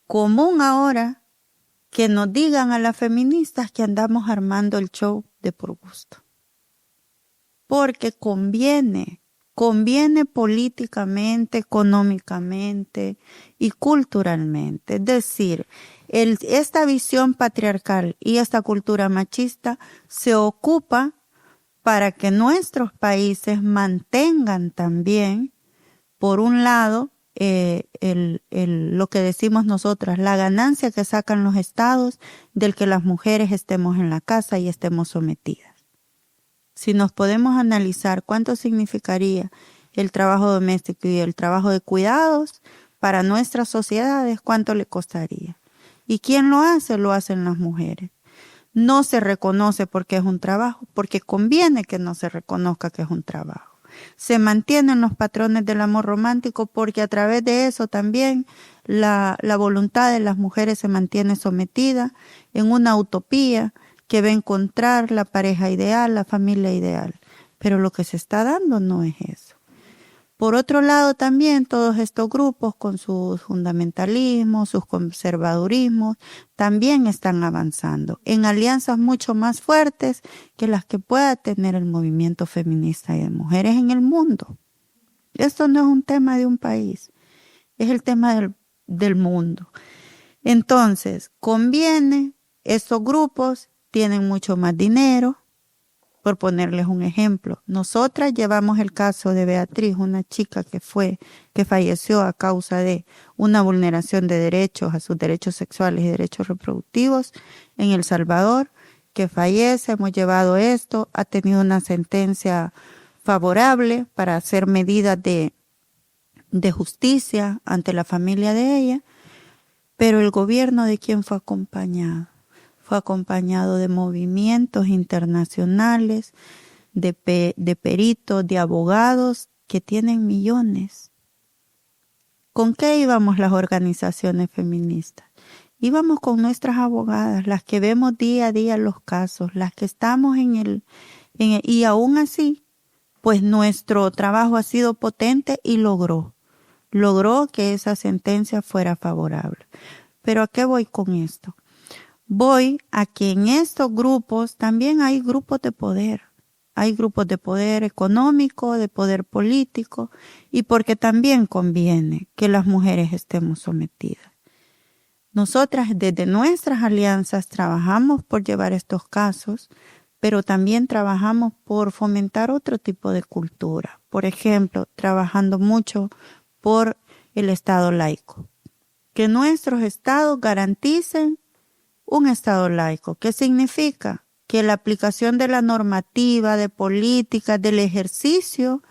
B: común ahora que nos digan a las feministas que andamos armando el show de por gusto. Porque conviene conviene políticamente, económicamente y culturalmente. Es decir, esta visión patriarcal y esta cultura machista se ocupa para que nuestros países mantengan también, por un lado, lo que decimos nosotras, la ganancia que sacan los estados del que las mujeres estemos en la casa y estemos sometidas. Si nos podemos analizar cuánto significaría el trabajo doméstico y el trabajo de cuidados para nuestras sociedades, cuánto le costaría. ¿Y quién lo hace? Lo hacen las mujeres. No se reconoce porque es un trabajo, porque conviene que no se reconozca que es un trabajo. Se mantienen los patrones del amor romántico porque a través de eso también la voluntad de las mujeres se mantiene sometida en una utopía que va a encontrar la pareja ideal, la familia ideal. Pero lo que se está dando no es eso. Por otro lado, también todos estos grupos con sus fundamentalismos, sus conservadurismos, también están avanzando en alianzas mucho más fuertes que las que pueda tener el movimiento feminista y de mujeres en el mundo. Esto no es un tema de un país, es el tema del mundo. Entonces, conviene, estos grupos tienen mucho más dinero. Por ponerles un ejemplo, nosotras llevamos el caso de Beatriz, una chica que falleció a causa de una vulneración de derechos, a sus derechos sexuales y derechos reproductivos en El Salvador, que fallece. Hemos llevado esto, ha tenido una sentencia favorable para hacer medidas de justicia ante la familia de ella, pero el gobierno, ¿de quién fue acompañado? Fue acompañado de movimientos internacionales, de peritos, de abogados que tienen millones. ¿Con qué íbamos las organizaciones feministas? Íbamos con nuestras abogadas, las que vemos día a día los casos, las que estamos y aún así, pues nuestro trabajo ha sido potente y logró que esa sentencia fuera favorable. ¿Pero a qué voy con esto? Voy a que en estos grupos también hay grupos de poder. Hay grupos de poder económico, de poder político, y porque también conviene que las mujeres estemos sometidas. Nosotras desde nuestras alianzas trabajamos por llevar estos casos, pero también trabajamos por fomentar otro tipo de cultura. Por ejemplo, trabajando mucho por el Estado laico. Que nuestros estados garanticen un Estado laico. ¿Qué significa? Que la aplicación de la normativa, de políticas, del ejercicio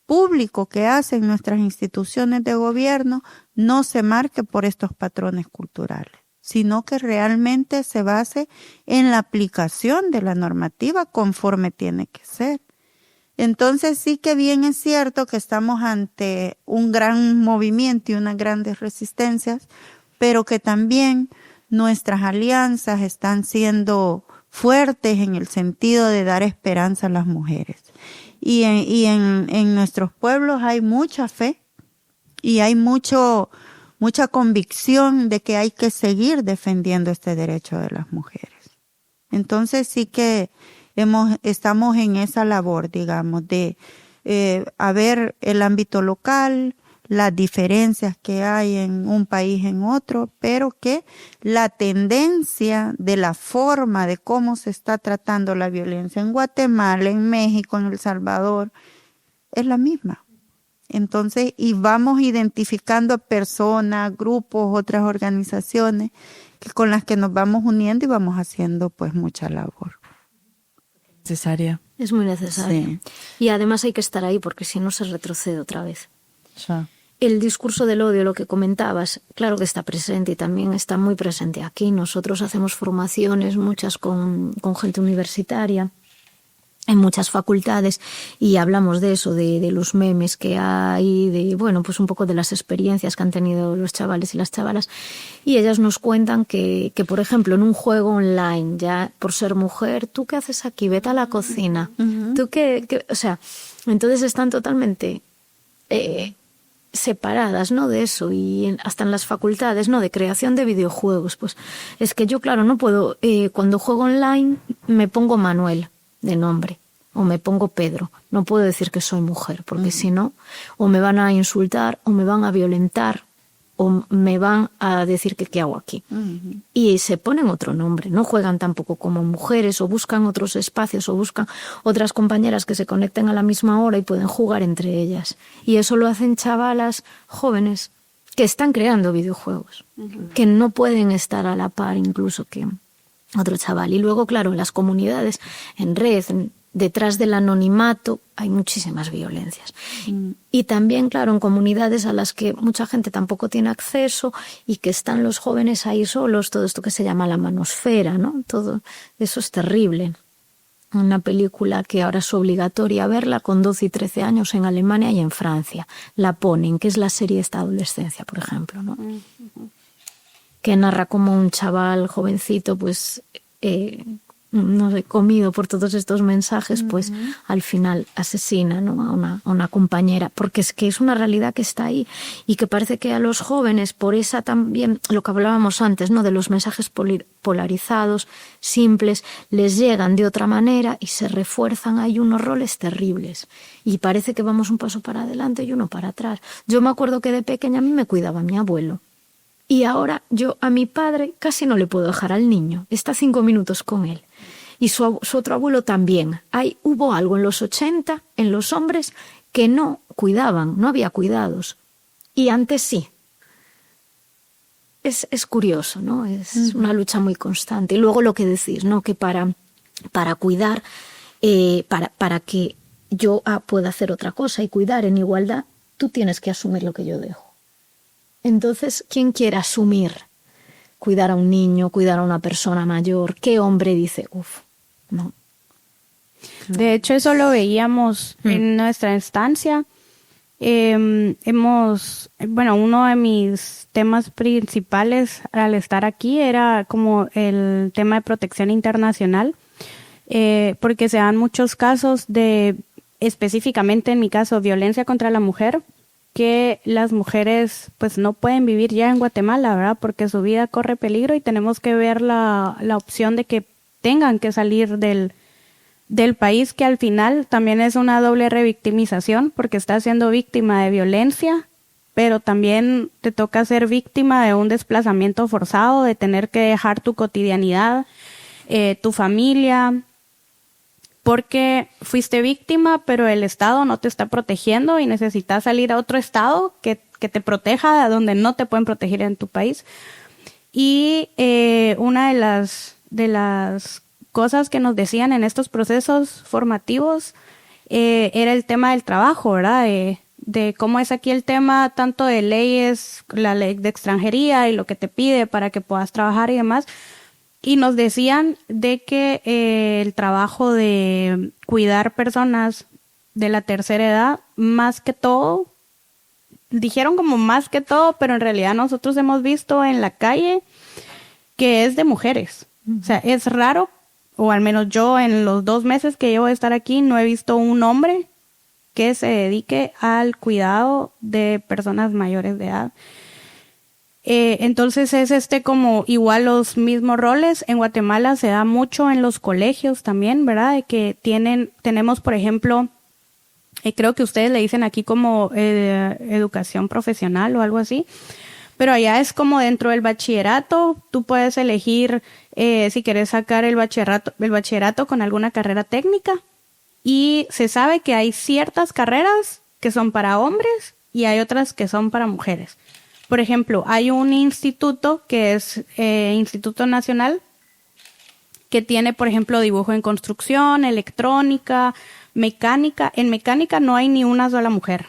B: público que hacen nuestras instituciones de gobierno no se marque por estos patrones culturales, sino que realmente se base en la aplicación de la normativa conforme tiene que ser. Entonces sí que bien es cierto que estamos ante un gran movimiento y unas grandes resistencias, pero que también nuestras alianzas están siendo fuertes en el sentido de dar esperanza a las mujeres. Y en nuestros pueblos hay mucha fe y hay mucha convicción de que hay que seguir defendiendo este derecho de las mujeres. Entonces sí que estamos en esa labor, digamos, de ver el ámbito local, las diferencias que hay en un país en otro, pero que la tendencia de la forma de cómo se está tratando la violencia en Guatemala, en México, en El Salvador, es la misma. Entonces, y vamos identificando personas, grupos, otras organizaciones con las que nos vamos uniendo y vamos haciendo pues mucha labor.
E: Necesaria.
D: Es muy necesaria.
B: Sí.
D: Y además hay que estar ahí porque si no se retrocede otra vez.
E: Ya.
D: El discurso del odio, lo que comentabas, claro que está presente y también está muy presente aquí. Nosotros hacemos formaciones, muchas con gente universitaria, en muchas facultades, y hablamos de eso, de los memes que hay, de, bueno, pues un poco de las experiencias que han tenido los chavales y las chavalas. Y ellas nos cuentan que por ejemplo, en un juego online, ya por ser mujer, ¿tú qué haces aquí? Vete a la cocina. ¿Tú qué? O sea, entonces están totalmente separadas, ¿no? De eso, y hasta en las facultades, ¿no? De creación de videojuegos. Pues es que yo, claro, no puedo, cuando juego online me pongo Manuel de nombre, o me pongo Pedro. No puedo decir que soy mujer, porque si no, o me van a insultar, o me van a violentar, o me van a decir que qué hago aquí. Y se ponen otro nombre, no juegan tampoco como mujeres, o buscan otros espacios, o buscan otras compañeras que se conecten a la misma hora y pueden jugar entre ellas. Y eso lo hacen chavalas jóvenes que están creando videojuegos, que no pueden estar a la par incluso que otro chaval. Y luego, claro, las comunidades en red, detrás del anonimato, hay muchísimas violencias. Y también, claro, en comunidades a las que mucha gente tampoco tiene acceso y que están los jóvenes ahí solos, todo esto que se llama la manosfera, ¿no? Todo eso es terrible. Una película que ahora es obligatoria verla con 12 y 13 años en Alemania y en Francia. La ponen, que es la serie esta adolescencia, por ejemplo, ¿no? Que narra como un chaval jovencito, pues, no sé, comido por todos estos mensajes, pues al final asesina, ¿no? a una compañera, porque es que es una realidad que está ahí y que parece que a los jóvenes, por esa también, lo que hablábamos antes, ¿no? De los mensajes polarizados, simples, les llegan de otra manera y se refuerzan, hay unos roles terribles y parece que vamos un paso para adelante y uno para atrás. Yo me acuerdo que de pequeña a mí me cuidaba mi abuelo. Y ahora yo a mi padre casi no le puedo dejar al niño. Está 5 minutos con él. Y su otro abuelo también. Hubo algo en los 80, en los hombres, que no cuidaban, no había cuidados. Y antes sí. Es curioso, ¿no? Es una lucha muy constante. Y luego lo que decís, ¿no? Que para cuidar, para que yo pueda hacer otra cosa y cuidar en igualdad, tú tienes que asumir lo que yo dejo. Entonces, ¿quién quiere asumir cuidar a un niño, cuidar a una persona mayor? ¿Qué hombre dice, no?
C: De hecho, eso lo veíamos en nuestra instancia. Uno de mis temas principales al estar aquí era como el tema de protección internacional, porque se dan muchos casos de, específicamente en mi caso, violencia contra la mujer, que las mujeres pues no pueden vivir ya en Guatemala, ¿verdad? Porque su vida corre peligro y tenemos que ver la opción de que tengan que salir del país, que al final también es una doble revictimización porque estás siendo víctima de violencia, pero también te toca ser víctima de un desplazamiento forzado, de tener que dejar tu cotidianidad, tu familia, porque fuiste víctima, pero el Estado no te está protegiendo y necesitas salir a otro Estado que te proteja de donde no te pueden proteger en tu país. Y una de las cosas que nos decían en estos procesos formativos era el tema del trabajo, ¿verdad? De cómo es aquí el tema tanto de leyes, la ley de extranjería y lo que te pide para que puedas trabajar y demás. Y nos decían de que el trabajo de cuidar personas de la tercera edad, más que todo, dijeron como más que todo, pero en realidad nosotros hemos visto en la calle que es de mujeres. O sea, es raro, o al menos yo en los 2 meses que llevo de estar aquí no he visto un hombre que se dedique al cuidado de personas mayores de edad. Entonces es como igual los mismos roles. En Guatemala se da mucho en los colegios también, ¿verdad? De que tenemos, por ejemplo, creo que ustedes le dicen aquí como educación profesional o algo así, pero allá es como dentro del bachillerato, tú puedes elegir si quieres sacar el bachillerato con alguna carrera técnica, y se sabe que hay ciertas carreras que son para hombres y hay otras que son para mujeres. Por ejemplo, hay un instituto que es Instituto Nacional que tiene, por ejemplo, dibujo en construcción, electrónica, mecánica. En mecánica no hay ni una sola mujer,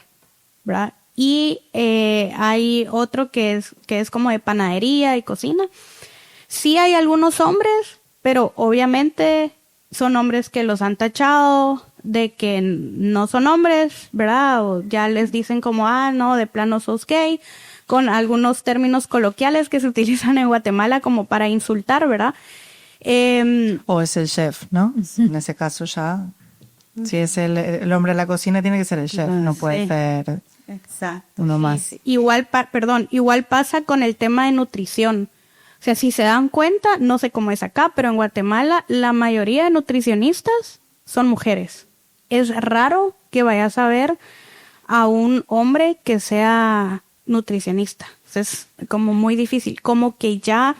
C: ¿verdad? Y hay otro que es como de panadería y cocina. Sí hay algunos hombres, pero obviamente son hombres que los han tachado de que no son hombres, ¿verdad? O ya les dicen como, no, de plano sos gay, con algunos términos coloquiales que se utilizan en Guatemala como para insultar, ¿verdad?
E: O es el chef, ¿no? En ese caso ya, si es el hombre de la cocina, tiene que ser el chef, no puede ser uno más.
C: Sí. Igual pasa con el tema de nutrición. O sea, si se dan cuenta, no sé cómo es acá, pero en Guatemala la mayoría de nutricionistas son mujeres. es raro que vayas a ver a un hombre que sea nutricionista. Es como muy difícil, como que ya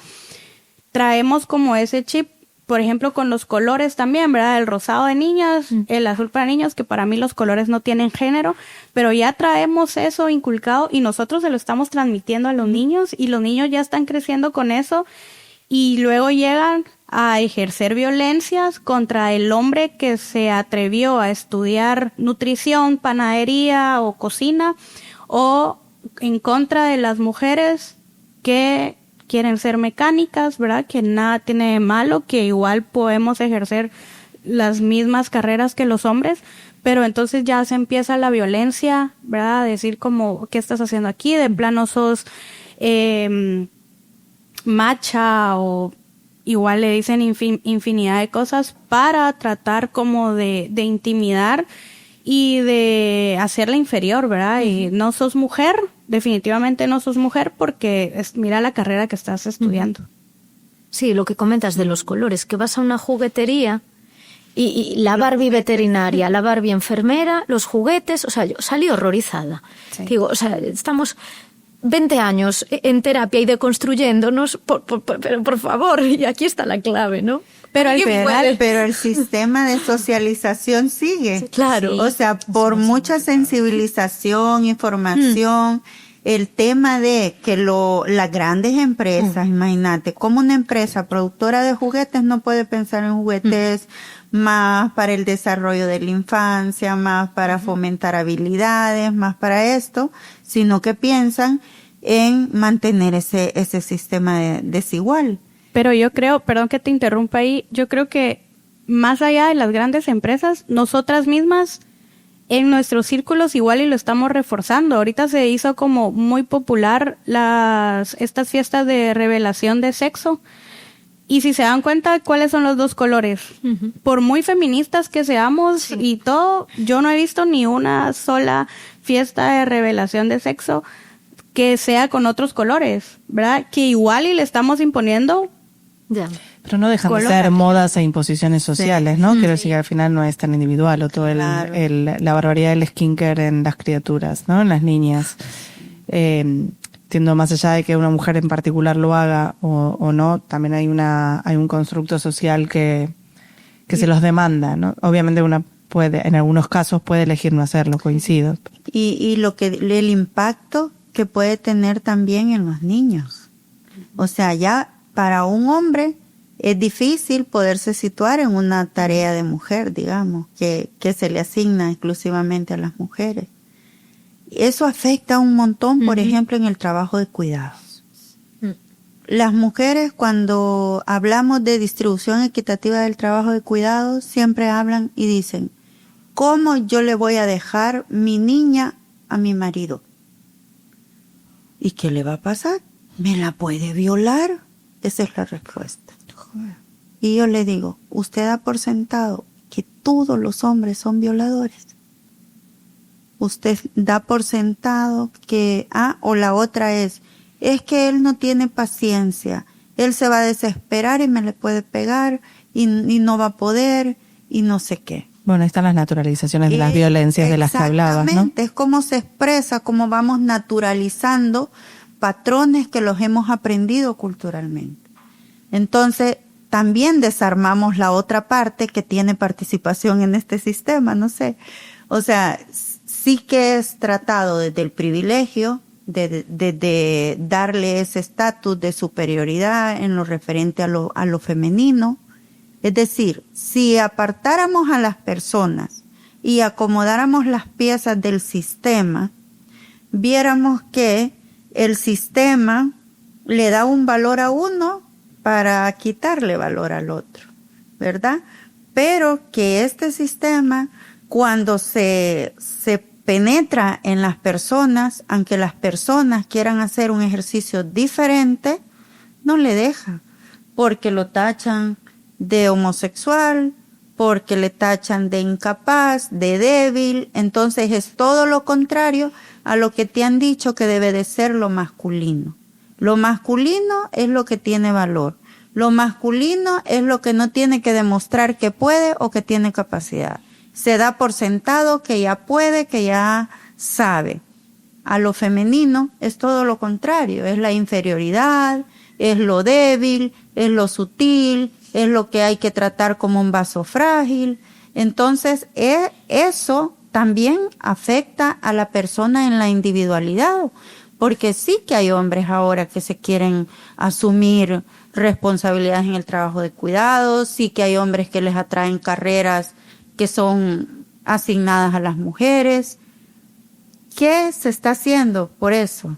C: traemos como ese chip, por ejemplo, con los colores también, ¿verdad? El rosado de niñas, el azul para niños, que para mí los colores no tienen género, pero ya traemos eso inculcado y nosotros se lo estamos transmitiendo a los niños y los niños ya están creciendo con eso y luego llegan a ejercer violencias contra el hombre que se atrevió a estudiar nutrición, panadería o cocina, o en contra de las mujeres que quieren ser mecánicas, ¿verdad? Que nada tiene de malo, que igual podemos ejercer las mismas carreras que los hombres, pero entonces ya se empieza la violencia, ¿verdad? A decir como, ¿qué estás haciendo aquí? De plano sos macha, o igual le dicen infinidad de cosas para tratar como de intimidar y de hacerla inferior, ¿verdad? Y no sos mujer, definitivamente no sos mujer porque mira la carrera que estás estudiando.
D: Sí, lo que comentas de los colores, que vas a una juguetería y la Barbie veterinaria, la Barbie enfermera, los juguetes, o sea, yo salí horrorizada. Sí. Digo, o sea, estamos 20 años en terapia y deconstruyéndonos, pero por favor, y aquí está la clave, ¿no?
B: Pero el sistema de socialización sigue.
D: Sí, claro.
B: O sea, por mucha sensibilización, información, el tema de que las grandes empresas, imagínate, como una empresa productora de juguetes no puede pensar en juguetes más para el desarrollo de la infancia, más para fomentar habilidades, más para esto, sino que piensan en mantener ese sistema desigual.
C: Pero yo creo, perdón que te interrumpa ahí, yo creo que más allá de las grandes empresas, nosotras mismas en nuestros círculos igual y lo estamos reforzando. Ahorita se hizo como muy popular estas fiestas de revelación de sexo. Y si se dan cuenta, ¿cuáles son los dos colores? Uh-huh. Por muy feministas que seamos y todo, yo no he visto ni una sola fiesta de revelación de sexo que sea con otros colores, ¿verdad? Que igual y le estamos imponiendo.
E: Ya. Pero no dejan de ser modas e imposiciones sociales, ¿no? Quiero decir que al final no es tan individual, o todo la barbaridad del skincare en las criaturas, ¿no? En las niñas. Entiendo, más allá de que una mujer en particular lo haga o no, también hay un constructo social que se los demanda, ¿no? Obviamente una puede, en algunos casos puede elegir no hacerlo, coincido.
B: Y el impacto que puede tener también en los niños. O sea, ya para un hombre es difícil poderse situar en una tarea de mujer, digamos, que se le asigna exclusivamente a las mujeres. Eso afecta un montón, por ejemplo, en el trabajo de cuidados. Las mujeres, cuando hablamos de distribución equitativa del trabajo de cuidados, siempre hablan y dicen, ¿cómo yo le voy a dejar mi niña a mi marido? ¿Y qué le va a pasar? ¿Me la puede violar? Esa es la respuesta. Y yo le digo, usted da por sentado que todos los hombres son violadores. Usted da por sentado que, o la otra es que él no tiene paciencia, él se va a desesperar y me le puede pegar y no va a poder y no sé qué.
E: Bueno, ahí están las naturalizaciones de las violencias de las que hablabas, ¿no?
B: Exactamente, es cómo se expresa, cómo vamos naturalizando patrones que los hemos aprendido culturalmente. Entonces, también desarmamos la otra parte que tiene participación en este sistema, no sé. O sea, sí que es tratado desde el privilegio, de darle ese estatus de superioridad en lo referente a lo femenino. Es decir, si apartáramos a las personas y acomodáramos las piezas del sistema, viéramos que el sistema le da un valor a uno para quitarle valor al otro, ¿verdad? Pero que este sistema, cuando se penetra en las personas, aunque las personas quieran hacer un ejercicio diferente, no le deja, porque lo tachan de homosexual, porque le tachan de incapaz, de débil. Entonces es todo lo contrario a lo que te han dicho que debe de ser lo masculino. Lo masculino es lo que tiene valor. Lo masculino es lo que no tiene que demostrar que puede o que tiene capacidad. se da por sentado que ya puede, que ya sabe. A lo femenino es todo lo contrario, es la inferioridad, es lo débil, es lo sutil, es lo que hay que tratar como un vaso frágil. Entonces, eso también afecta a la persona en la individualidad, porque sí que hay hombres ahora que se quieren asumir responsabilidades en el trabajo de cuidados, sí que hay hombres que les atraen carreras que son asignadas a las mujeres. ¿Qué se está haciendo por eso?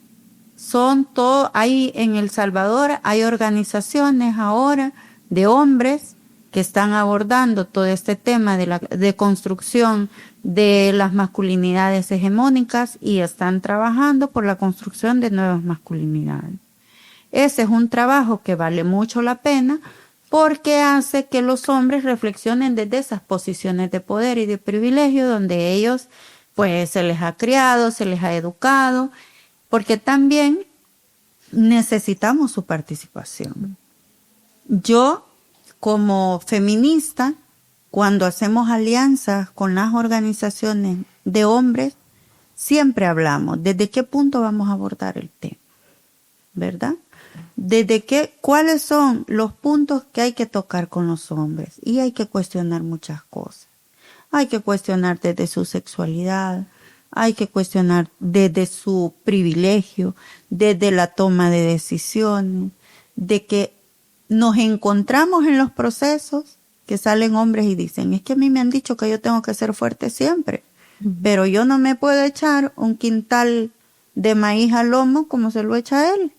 B: Hay en El Salvador, hay organizaciones ahora de hombres que están abordando todo este tema de construcción de las masculinidades hegemónicas y están trabajando por la construcción de nuevas masculinidades. Ese es un trabajo que vale mucho la pena porque hace que los hombres reflexionen desde esas posiciones de poder y de privilegio donde ellos pues se les ha criado, se les ha educado, porque también necesitamos su participación. Yo, como feminista, cuando hacemos alianzas con las organizaciones de hombres, siempre hablamos desde qué punto vamos a abordar el tema, ¿verdad? Cuáles son los puntos que hay que tocar con los hombres, y hay que cuestionar muchas cosas. Hay que cuestionar desde su sexualidad, hay que cuestionar desde su privilegio, desde la toma de decisiones, de que nos encontramos en los procesos que salen hombres y dicen, es que a mí me han dicho que yo tengo que ser fuerte siempre, pero yo no me puedo echar un quintal de maíz al lomo como se lo echa él.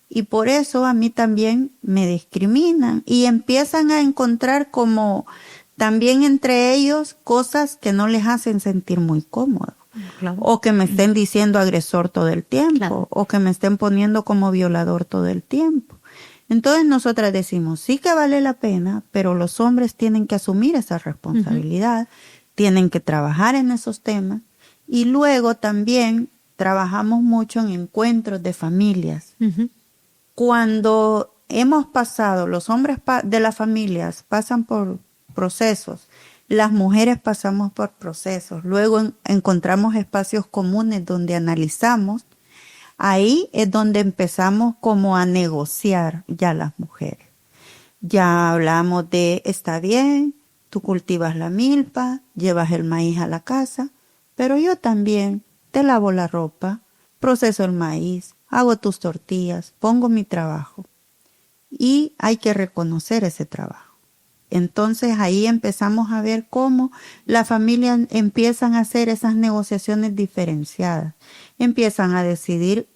B: Y por eso a mí también me discriminan y empiezan a encontrar como también entre ellos cosas que no les hacen sentir muy cómodos. Claro. O que me estén diciendo agresor todo el tiempo, claro, o que me estén poniendo como violador todo el tiempo. Entonces nosotras decimos, sí que vale la pena, pero los hombres tienen que asumir esa responsabilidad, tienen que trabajar en esos temas, y luego también trabajamos mucho en encuentros de familias. Cuando hemos pasado, los hombres de las familias pasan por procesos, las mujeres pasamos por procesos, luego encontramos espacios comunes donde analizamos, ahí es donde empezamos como a negociar ya las mujeres. Ya hablamos de, está bien, tú cultivas la milpa, llevas el maíz a la casa, pero yo también te lavo la ropa, proceso el maíz, hago tus tortillas, pongo mi trabajo. Y hay que reconocer ese trabajo. Entonces ahí empezamos a ver cómo las familias empiezan a hacer esas negociaciones diferenciadas. Empiezan a decidir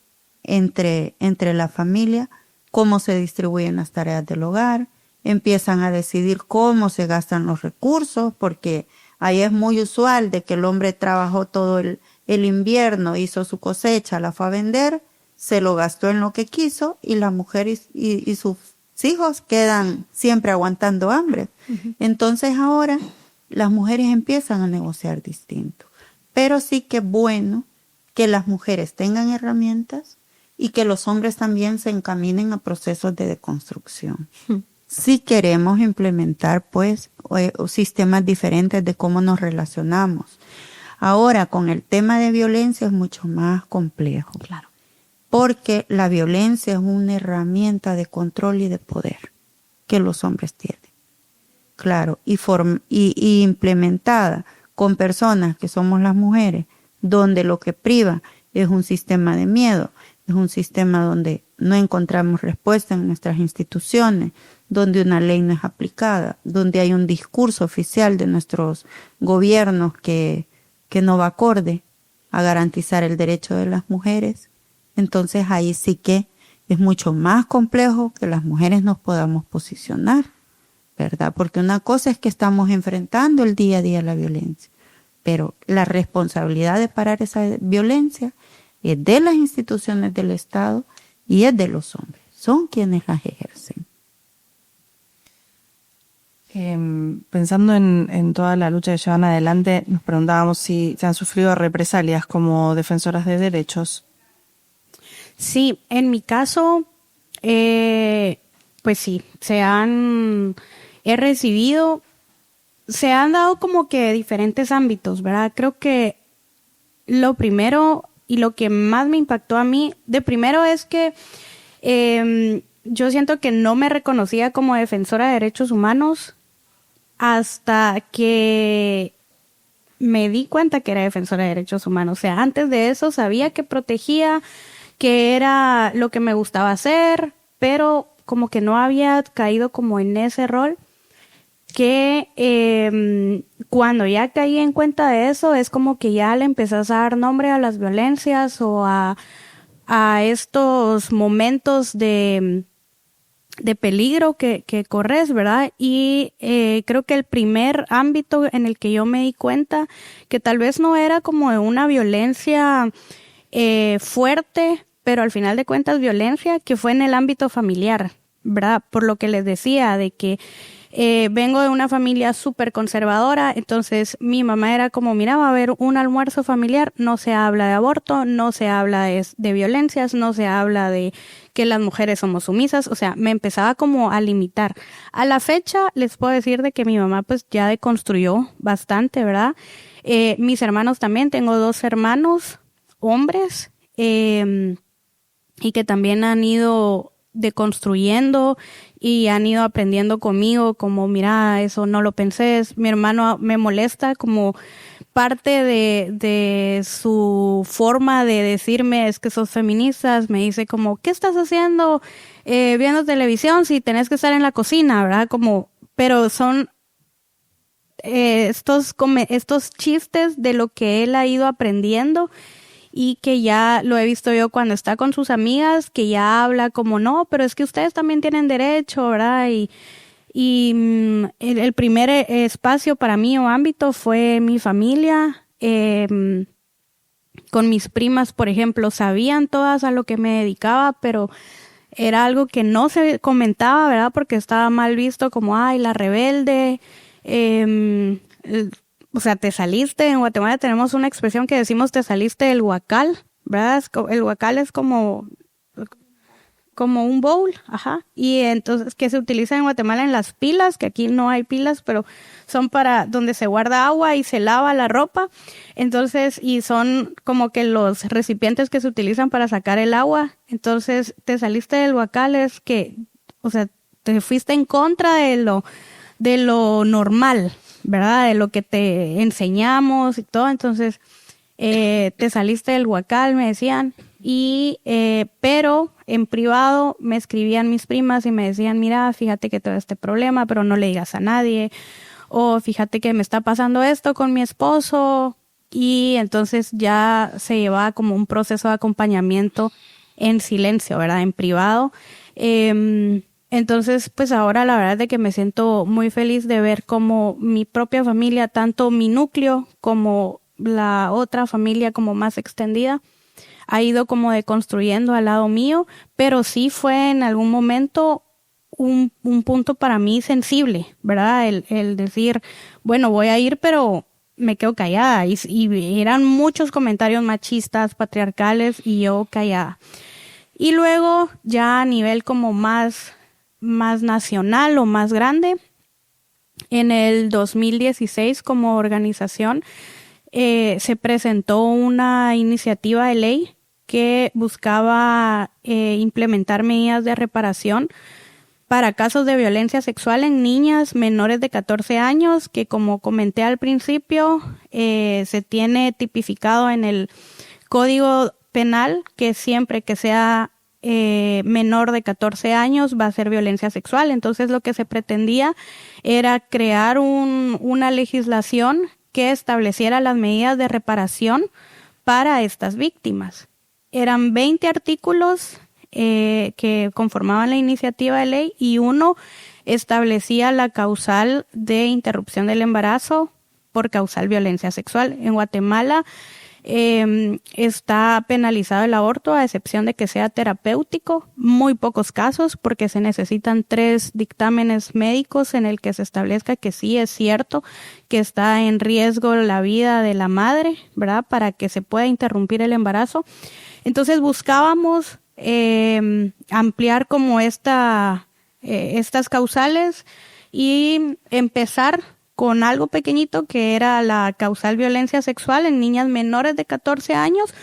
B: entre la familia cómo se distribuyen las tareas del hogar. Empiezan a decidir cómo se gastan los recursos, porque ahí es muy usual de que el hombre trabajó todo el invierno, hizo su cosecha, la fue a vender, se lo gastó en lo que quiso y la mujer y sus hijos quedan siempre aguantando hambre. Entonces ahora las mujeres empiezan a negociar distinto. Pero sí que es bueno que las mujeres tengan herramientas y que los hombres también se encaminen a procesos de deconstrucción. Si queremos implementar pues sistemas diferentes de cómo nos relacionamos. Ahora con el tema de violencia es mucho más complejo. Claro. Porque la violencia es una herramienta de control y de poder que los hombres tienen. Claro, y implementada con personas que somos las mujeres, donde lo que priva es un sistema de miedo, es un sistema donde no encontramos respuesta en nuestras instituciones, donde una ley no es aplicada, donde hay un discurso oficial de nuestros gobiernos que no va acorde a garantizar el derecho de las mujeres. Entonces ahí sí que es mucho más complejo que las mujeres nos podamos posicionar, ¿verdad? Porque una cosa es que estamos enfrentando el día a día la violencia, pero la responsabilidad de parar esa violencia es de las instituciones del Estado y es de los hombres. Son quienes las ejercen.
E: Pensando en toda la lucha que llevan adelante, nos preguntábamos si se han sufrido represalias como defensoras de derechos.
C: Sí, en mi caso, pues sí, he recibido se han dado como que diferentes ámbitos, ¿verdad? Creo que lo primero y lo que más me impactó a mí, de primero es que yo siento que no me reconocía como defensora de derechos humanos hasta que me di cuenta que era defensora de derechos humanos. O sea, antes de eso sabía que protegía, que era lo que me gustaba hacer, pero como que no había caído como en ese rol, que cuando ya caí en cuenta de eso es como que ya le empezás a dar nombre a las violencias o a estos momentos de peligro que corres, ¿verdad? Y creo que el primer ámbito en el que yo me di cuenta que tal vez no era como de una violencia fuerte, pero al final de cuentas violencia, que fue en el ámbito familiar, ¿verdad? Por lo que les decía de que vengo de una familia súper conservadora, entonces mi mamá era como, mira, va a haber un almuerzo familiar, no se habla de aborto, no se habla de violencias, no se habla de que las mujeres somos sumisas, o sea, me empezaba como a limitar. A la fecha les puedo decir de que mi mamá pues ya deconstruyó bastante, ¿verdad? Mis hermanos también, tengo 2 hermanos hombres y que también han ido deconstruyendo y han ido aprendiendo conmigo como, mira, eso no lo pensé. Mi hermano me molesta como parte de su forma de decirme es que sos feministas, me dice como, ¿qué estás haciendo viendo televisión si tenés que estar en la cocina, verdad? Como, pero son estos chistes de lo que él ha ido aprendiendo y que ya lo he visto yo cuando está con sus amigas, que ya habla como, no, pero es que ustedes también tienen derecho, ¿verdad? Y el primer espacio para mí o ámbito fue mi familia. Con mis primas, por ejemplo, sabían todas a lo que me dedicaba, pero era algo que no se comentaba, ¿verdad? Porque estaba mal visto como, ay, la rebelde. O sea, te saliste, en Guatemala tenemos una expresión que decimos te saliste del huacal, ¿verdad? El huacal es como un bowl, ajá, y entonces que se utiliza en Guatemala en las pilas, que aquí no hay pilas, pero son para donde se guarda agua y se lava la ropa, entonces, y son como que los recipientes que se utilizan para sacar el agua, entonces te saliste del huacal es que, o sea, te fuiste en contra de lo normal, ¿verdad? De lo que te enseñamos y todo, entonces te saliste del huacal, me decían, y pero en privado me escribían mis primas y me decían, mira, fíjate que todo este problema, pero no le digas a nadie, o fíjate que me está pasando esto con mi esposo, y entonces ya se llevaba como un proceso de acompañamiento en silencio, ¿verdad? En privado. Entonces, pues ahora la verdad es de que me siento muy feliz de ver cómo mi propia familia, tanto mi núcleo como la otra familia como más extendida, ha ido como deconstruyendo al lado mío, pero sí fue en algún momento un punto para mí sensible, ¿verdad? El decir, bueno, voy a ir, pero me quedo callada. Y eran muchos comentarios machistas, patriarcales, y yo callada. Y luego, ya a nivel como más nacional o más grande, en el 2016 como organización se presentó una iniciativa de ley que buscaba implementar medidas de reparación para casos de violencia sexual en niñas menores de 14 años, que como comenté al principio, se tiene tipificado en el Código Penal que siempre que sea menor de 14 años va a ser violencia sexual. Entonces lo que se pretendía era crear una legislación que estableciera las medidas de reparación para estas víctimas. Eran 20 artículos que conformaban la iniciativa de ley y uno establecía la causal de interrupción del embarazo por causal violencia sexual. En Guatemala está penalizado el aborto a excepción de que sea terapéutico, muy pocos casos porque se necesitan 3 dictámenes médicos en el que se establezca que sí es cierto que está en riesgo la vida de la madre, ¿verdad? Para que se pueda interrumpir el embarazo. Entonces buscábamos ampliar como estas causales y empezar con algo pequeñito que era la causal violencia sexual en niñas menores de 14 años,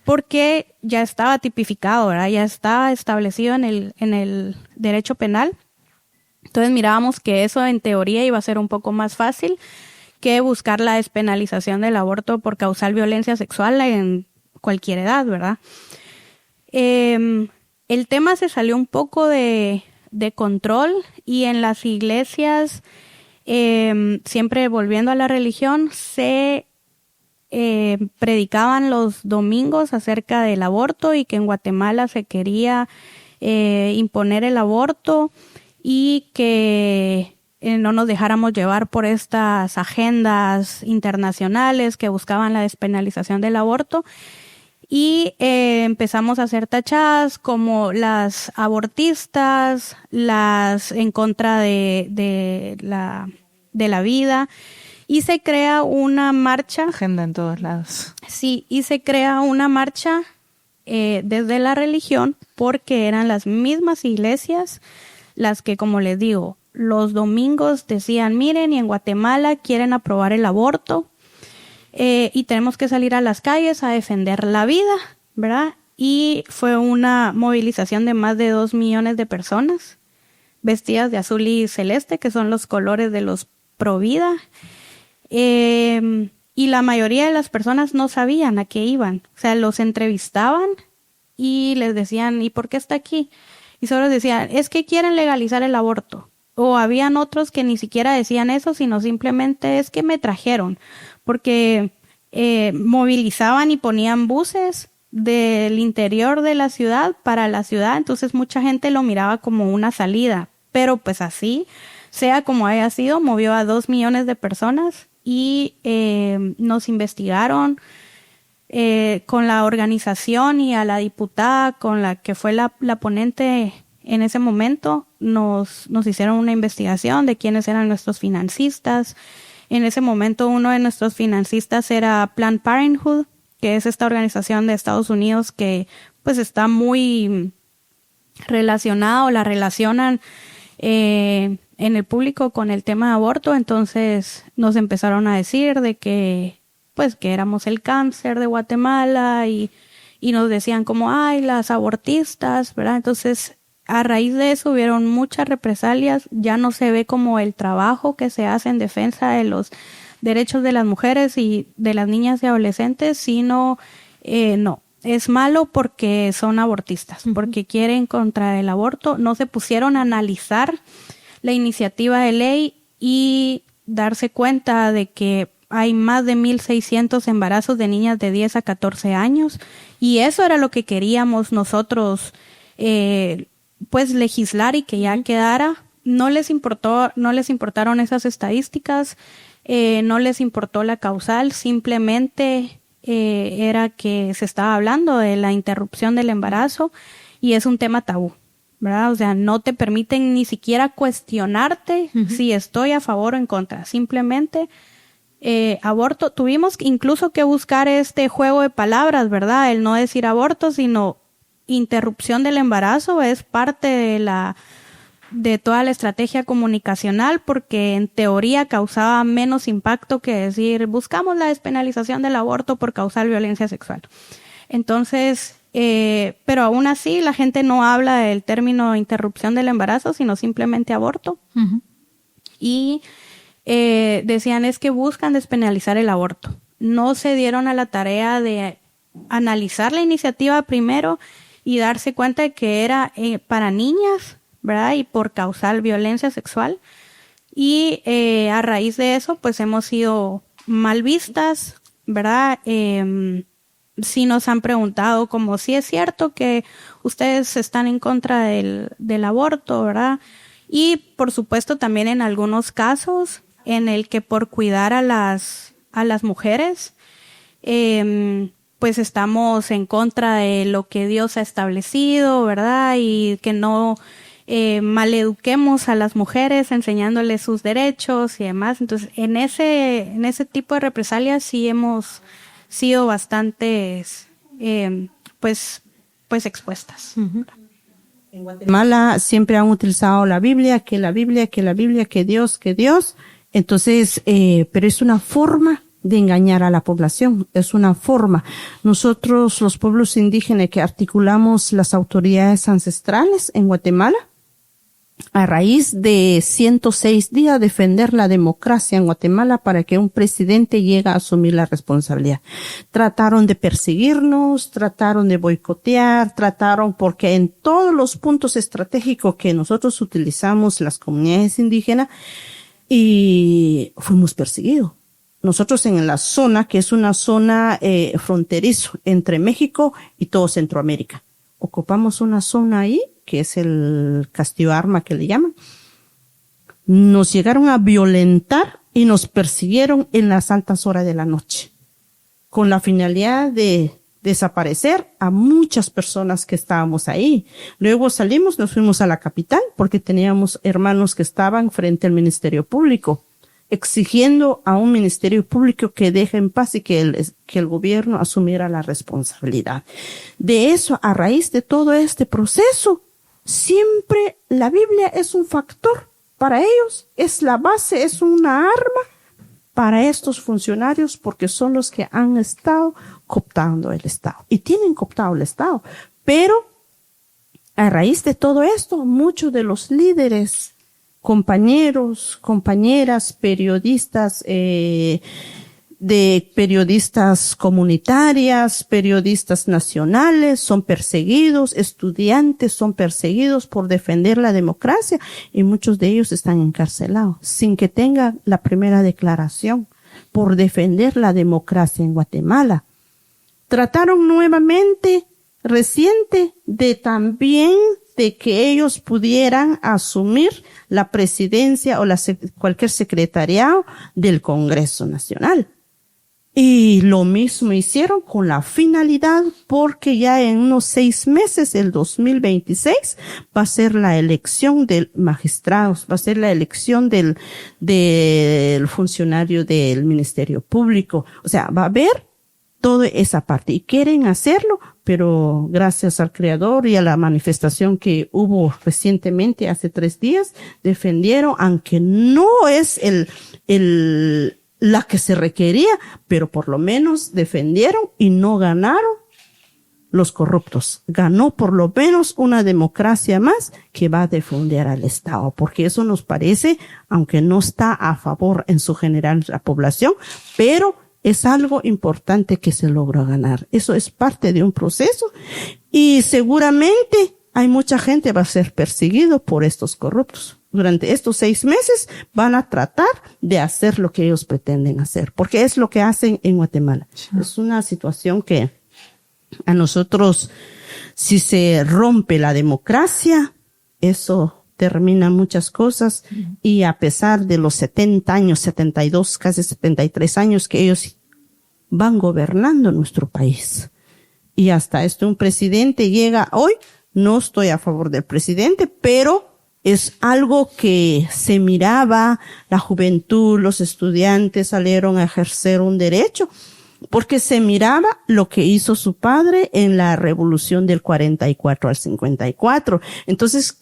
C: porque ya estaba tipificado, ¿verdad? Ya está establecido en el derecho penal. Entonces mirábamos que eso en teoría iba a ser un poco más fácil que buscar la despenalización del aborto por causal violencia sexual en cualquier edad, ¿verdad? El tema se salió un poco de control y en las iglesias, siempre volviendo a la religión, se predicaban los domingos acerca del aborto y que en Guatemala se quería imponer el aborto y que no nos dejáramos llevar por estas agendas internacionales que buscaban la despenalización del aborto. Y empezamos a hacer tachadas como las abortistas, las en contra de la vida, y se crea una marcha.
E: Agenda en todos lados.
C: Sí, y se crea una marcha desde la religión, porque eran las mismas iglesias las que, como les digo, los domingos decían, miren, y en Guatemala quieren aprobar el aborto. Y tenemos que salir a las calles a defender la vida, ¿verdad? Y fue una movilización de más de 2 millones de personas vestidas de azul y celeste, que son los colores de los pro vida. Y la mayoría de las personas no sabían a qué iban. O sea, los entrevistaban y les decían, ¿y por qué está aquí? Y solo decían, es que quieren legalizar el aborto. O habían otros que ni siquiera decían eso, sino simplemente es que me trajeron. Porque movilizaban y ponían buses del interior de la ciudad para la ciudad, entonces mucha gente lo miraba como una salida, pero pues así, sea como haya sido, movió a 2 millones de personas y nos investigaron con la organización y a la diputada con la que fue la ponente en ese momento, nos hicieron una investigación de quiénes eran nuestros financistas. En ese momento uno de nuestros financistas era Planned Parenthood, que es esta organización de Estados Unidos que pues está muy relacionada o la relacionan en el público con el tema de aborto. Entonces nos empezaron a decir de que pues que éramos el cáncer de Guatemala y nos decían como, ay, las abortistas, ¿verdad? Entonces a raíz de eso hubieron muchas represalias, ya no se ve como el trabajo que se hace en defensa de los derechos de las mujeres y de las niñas y adolescentes, sino, no, es malo porque son abortistas, porque quieren contra el aborto, no se pusieron a analizar la iniciativa de ley y darse cuenta de que hay más de 1,600 embarazos de niñas de 10 a 14 años y eso era lo que queríamos nosotros, pues legislar y que ya quedara. No les importaron esas estadísticas, no les importó la causal, simplemente era que se estaba hablando de la interrupción del embarazo y es un tema tabú, ¿verdad? O sea, no te permiten ni siquiera cuestionarte si estoy a favor o en contra, simplemente aborto. Tuvimos incluso que buscar este juego de palabras, ¿verdad? El no decir aborto, sino interrupción del embarazo es parte de toda la estrategia comunicacional porque en teoría causaba menos impacto que decir buscamos la despenalización del aborto por causar violencia sexual. Entonces, pero aún así la gente no habla del término interrupción del embarazo, sino simplemente aborto. Y decían es que buscan despenalizar el aborto. No se dieron a la tarea de analizar la iniciativa primero y darse cuenta de que era para niñas, ¿verdad? Y por causar violencia sexual. Y a raíz de eso, pues hemos sido mal vistas, ¿verdad? Sí nos han preguntado como si es cierto que ustedes están en contra del aborto, ¿verdad? Y por supuesto también en algunos casos en el que por cuidar a las mujeres, pues estamos en contra de lo que Dios ha establecido, ¿verdad? Y que no maleduquemos a las mujeres enseñándoles sus derechos y demás. Entonces, en ese tipo de represalias sí hemos sido bastante, pues expuestas.
A: En Guatemala siempre han utilizado la Biblia, que Dios, Entonces, pero es una forma de engañar a la población, es una forma. Nosotros, los pueblos indígenas que articulamos las autoridades ancestrales en Guatemala, a raíz de 106 días defender la democracia en Guatemala para que un presidente llegue a asumir la responsabilidad. Trataron de perseguirnos, trataron de boicotear, porque en todos los puntos estratégicos que nosotros utilizamos las comunidades indígenas, y fuimos perseguidos. Nosotros en la zona, que es una zona fronterizo entre México y todo Centroamérica, ocupamos una zona ahí, que es el Castillo Arma que le llaman. Nos llegaron a violentar y nos persiguieron en las altas horas de la noche, con la finalidad de desaparecer a muchas personas que estábamos ahí. Luego salimos, nos fuimos a la capital, porque teníamos hermanos que estaban frente al Ministerio Público, exigiendo a un Ministerio Público que deje en paz y que el gobierno asumiera la responsabilidad. De eso, a raíz de todo este proceso, siempre la Biblia es un factor para ellos, es la base, es una arma para estos funcionarios, porque son los que han estado cooptando el Estado y tienen cooptado el Estado. Pero a raíz de todo esto, muchos de los líderes, compañeros, compañeras, periodistas, de periodistas comunitarias, periodistas nacionales son perseguidos, estudiantes son perseguidos por defender la democracia, y muchos de ellos están encarcelados sin que tengan la primera declaración por defender la democracia en Guatemala. Trataron nuevamente reciente de que ellos pudieran asumir la presidencia o cualquier secretariado del Congreso Nacional. Y lo mismo hicieron con la finalidad, porque ya en unos 6 meses, el 2026, va a ser la elección de magistrados, va a ser la elección del funcionario del Ministerio Público. O sea, va a haber toda esa parte y quieren hacerlo, pero gracias al Creador y a la manifestación que hubo recientemente, hace 3 días, defendieron, aunque no es la que se requería, pero por lo menos defendieron y no ganaron los corruptos. Ganó por lo menos una democracia más que va a defender al Estado, porque eso nos parece, aunque no está a favor en su general la población, pero es algo importante que se logró ganar. Eso es parte de un proceso y seguramente hay mucha gente que va a ser perseguido por estos corruptos. Durante estos 6 meses van a tratar de hacer lo que ellos pretenden hacer, porque es lo que hacen en Guatemala. Sí. Es una situación que a nosotros, si se rompe la democracia, eso termina muchas cosas, y a pesar de los 70 años, 72, casi 73 años que ellos van gobernando nuestro país. Y hasta un presidente llega hoy, no estoy a favor del presidente, pero es algo que se miraba, la juventud, los estudiantes salieron a ejercer un derecho, porque se miraba lo que hizo su padre en la revolución del 44 al 54. Entonces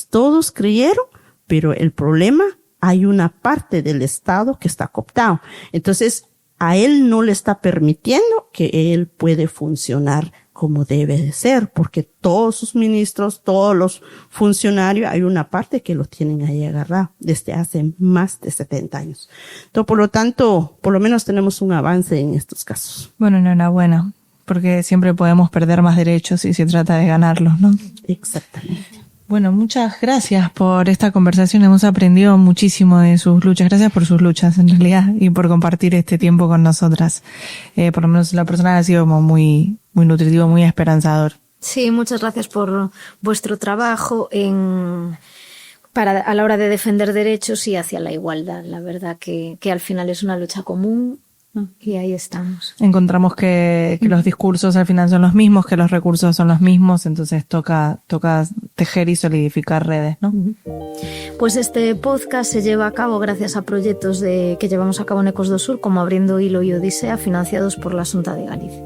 A: todos creyeron, pero el problema, hay una parte del Estado que está cooptado. Entonces a él no le está permitiendo que él puede funcionar como debe de ser, porque todos sus ministros, todos los funcionarios, hay una parte que los tienen ahí agarrados desde hace más de 70 años. Entonces, por lo tanto, por lo menos tenemos un avance en estos casos.
E: Bueno, enhorabuena, porque siempre podemos perder más derechos si se trata de ganarlos, ¿no?
A: Exactamente.
E: Bueno, muchas gracias por esta conversación. Hemos aprendido muchísimo de sus luchas. Gracias por sus luchas, en realidad, y por compartir este tiempo con nosotras. Por lo menos la personal ha sido como muy nutritivo, muy esperanzador.
D: Sí, muchas gracias por vuestro trabajo a la hora de defender derechos y hacia la igualdad. La verdad que al final es una lucha común. Y ahí estamos.
E: Encontramos que los discursos al final son los mismos, que los recursos son los mismos, entonces toca tejer y solidificar redes, ¿no?
D: Pues este podcast se lleva a cabo gracias a proyectos que llevamos a cabo en Ecos do Sur, como Abriendo Hilo y Odisea, financiados por la Xunta de Galicia.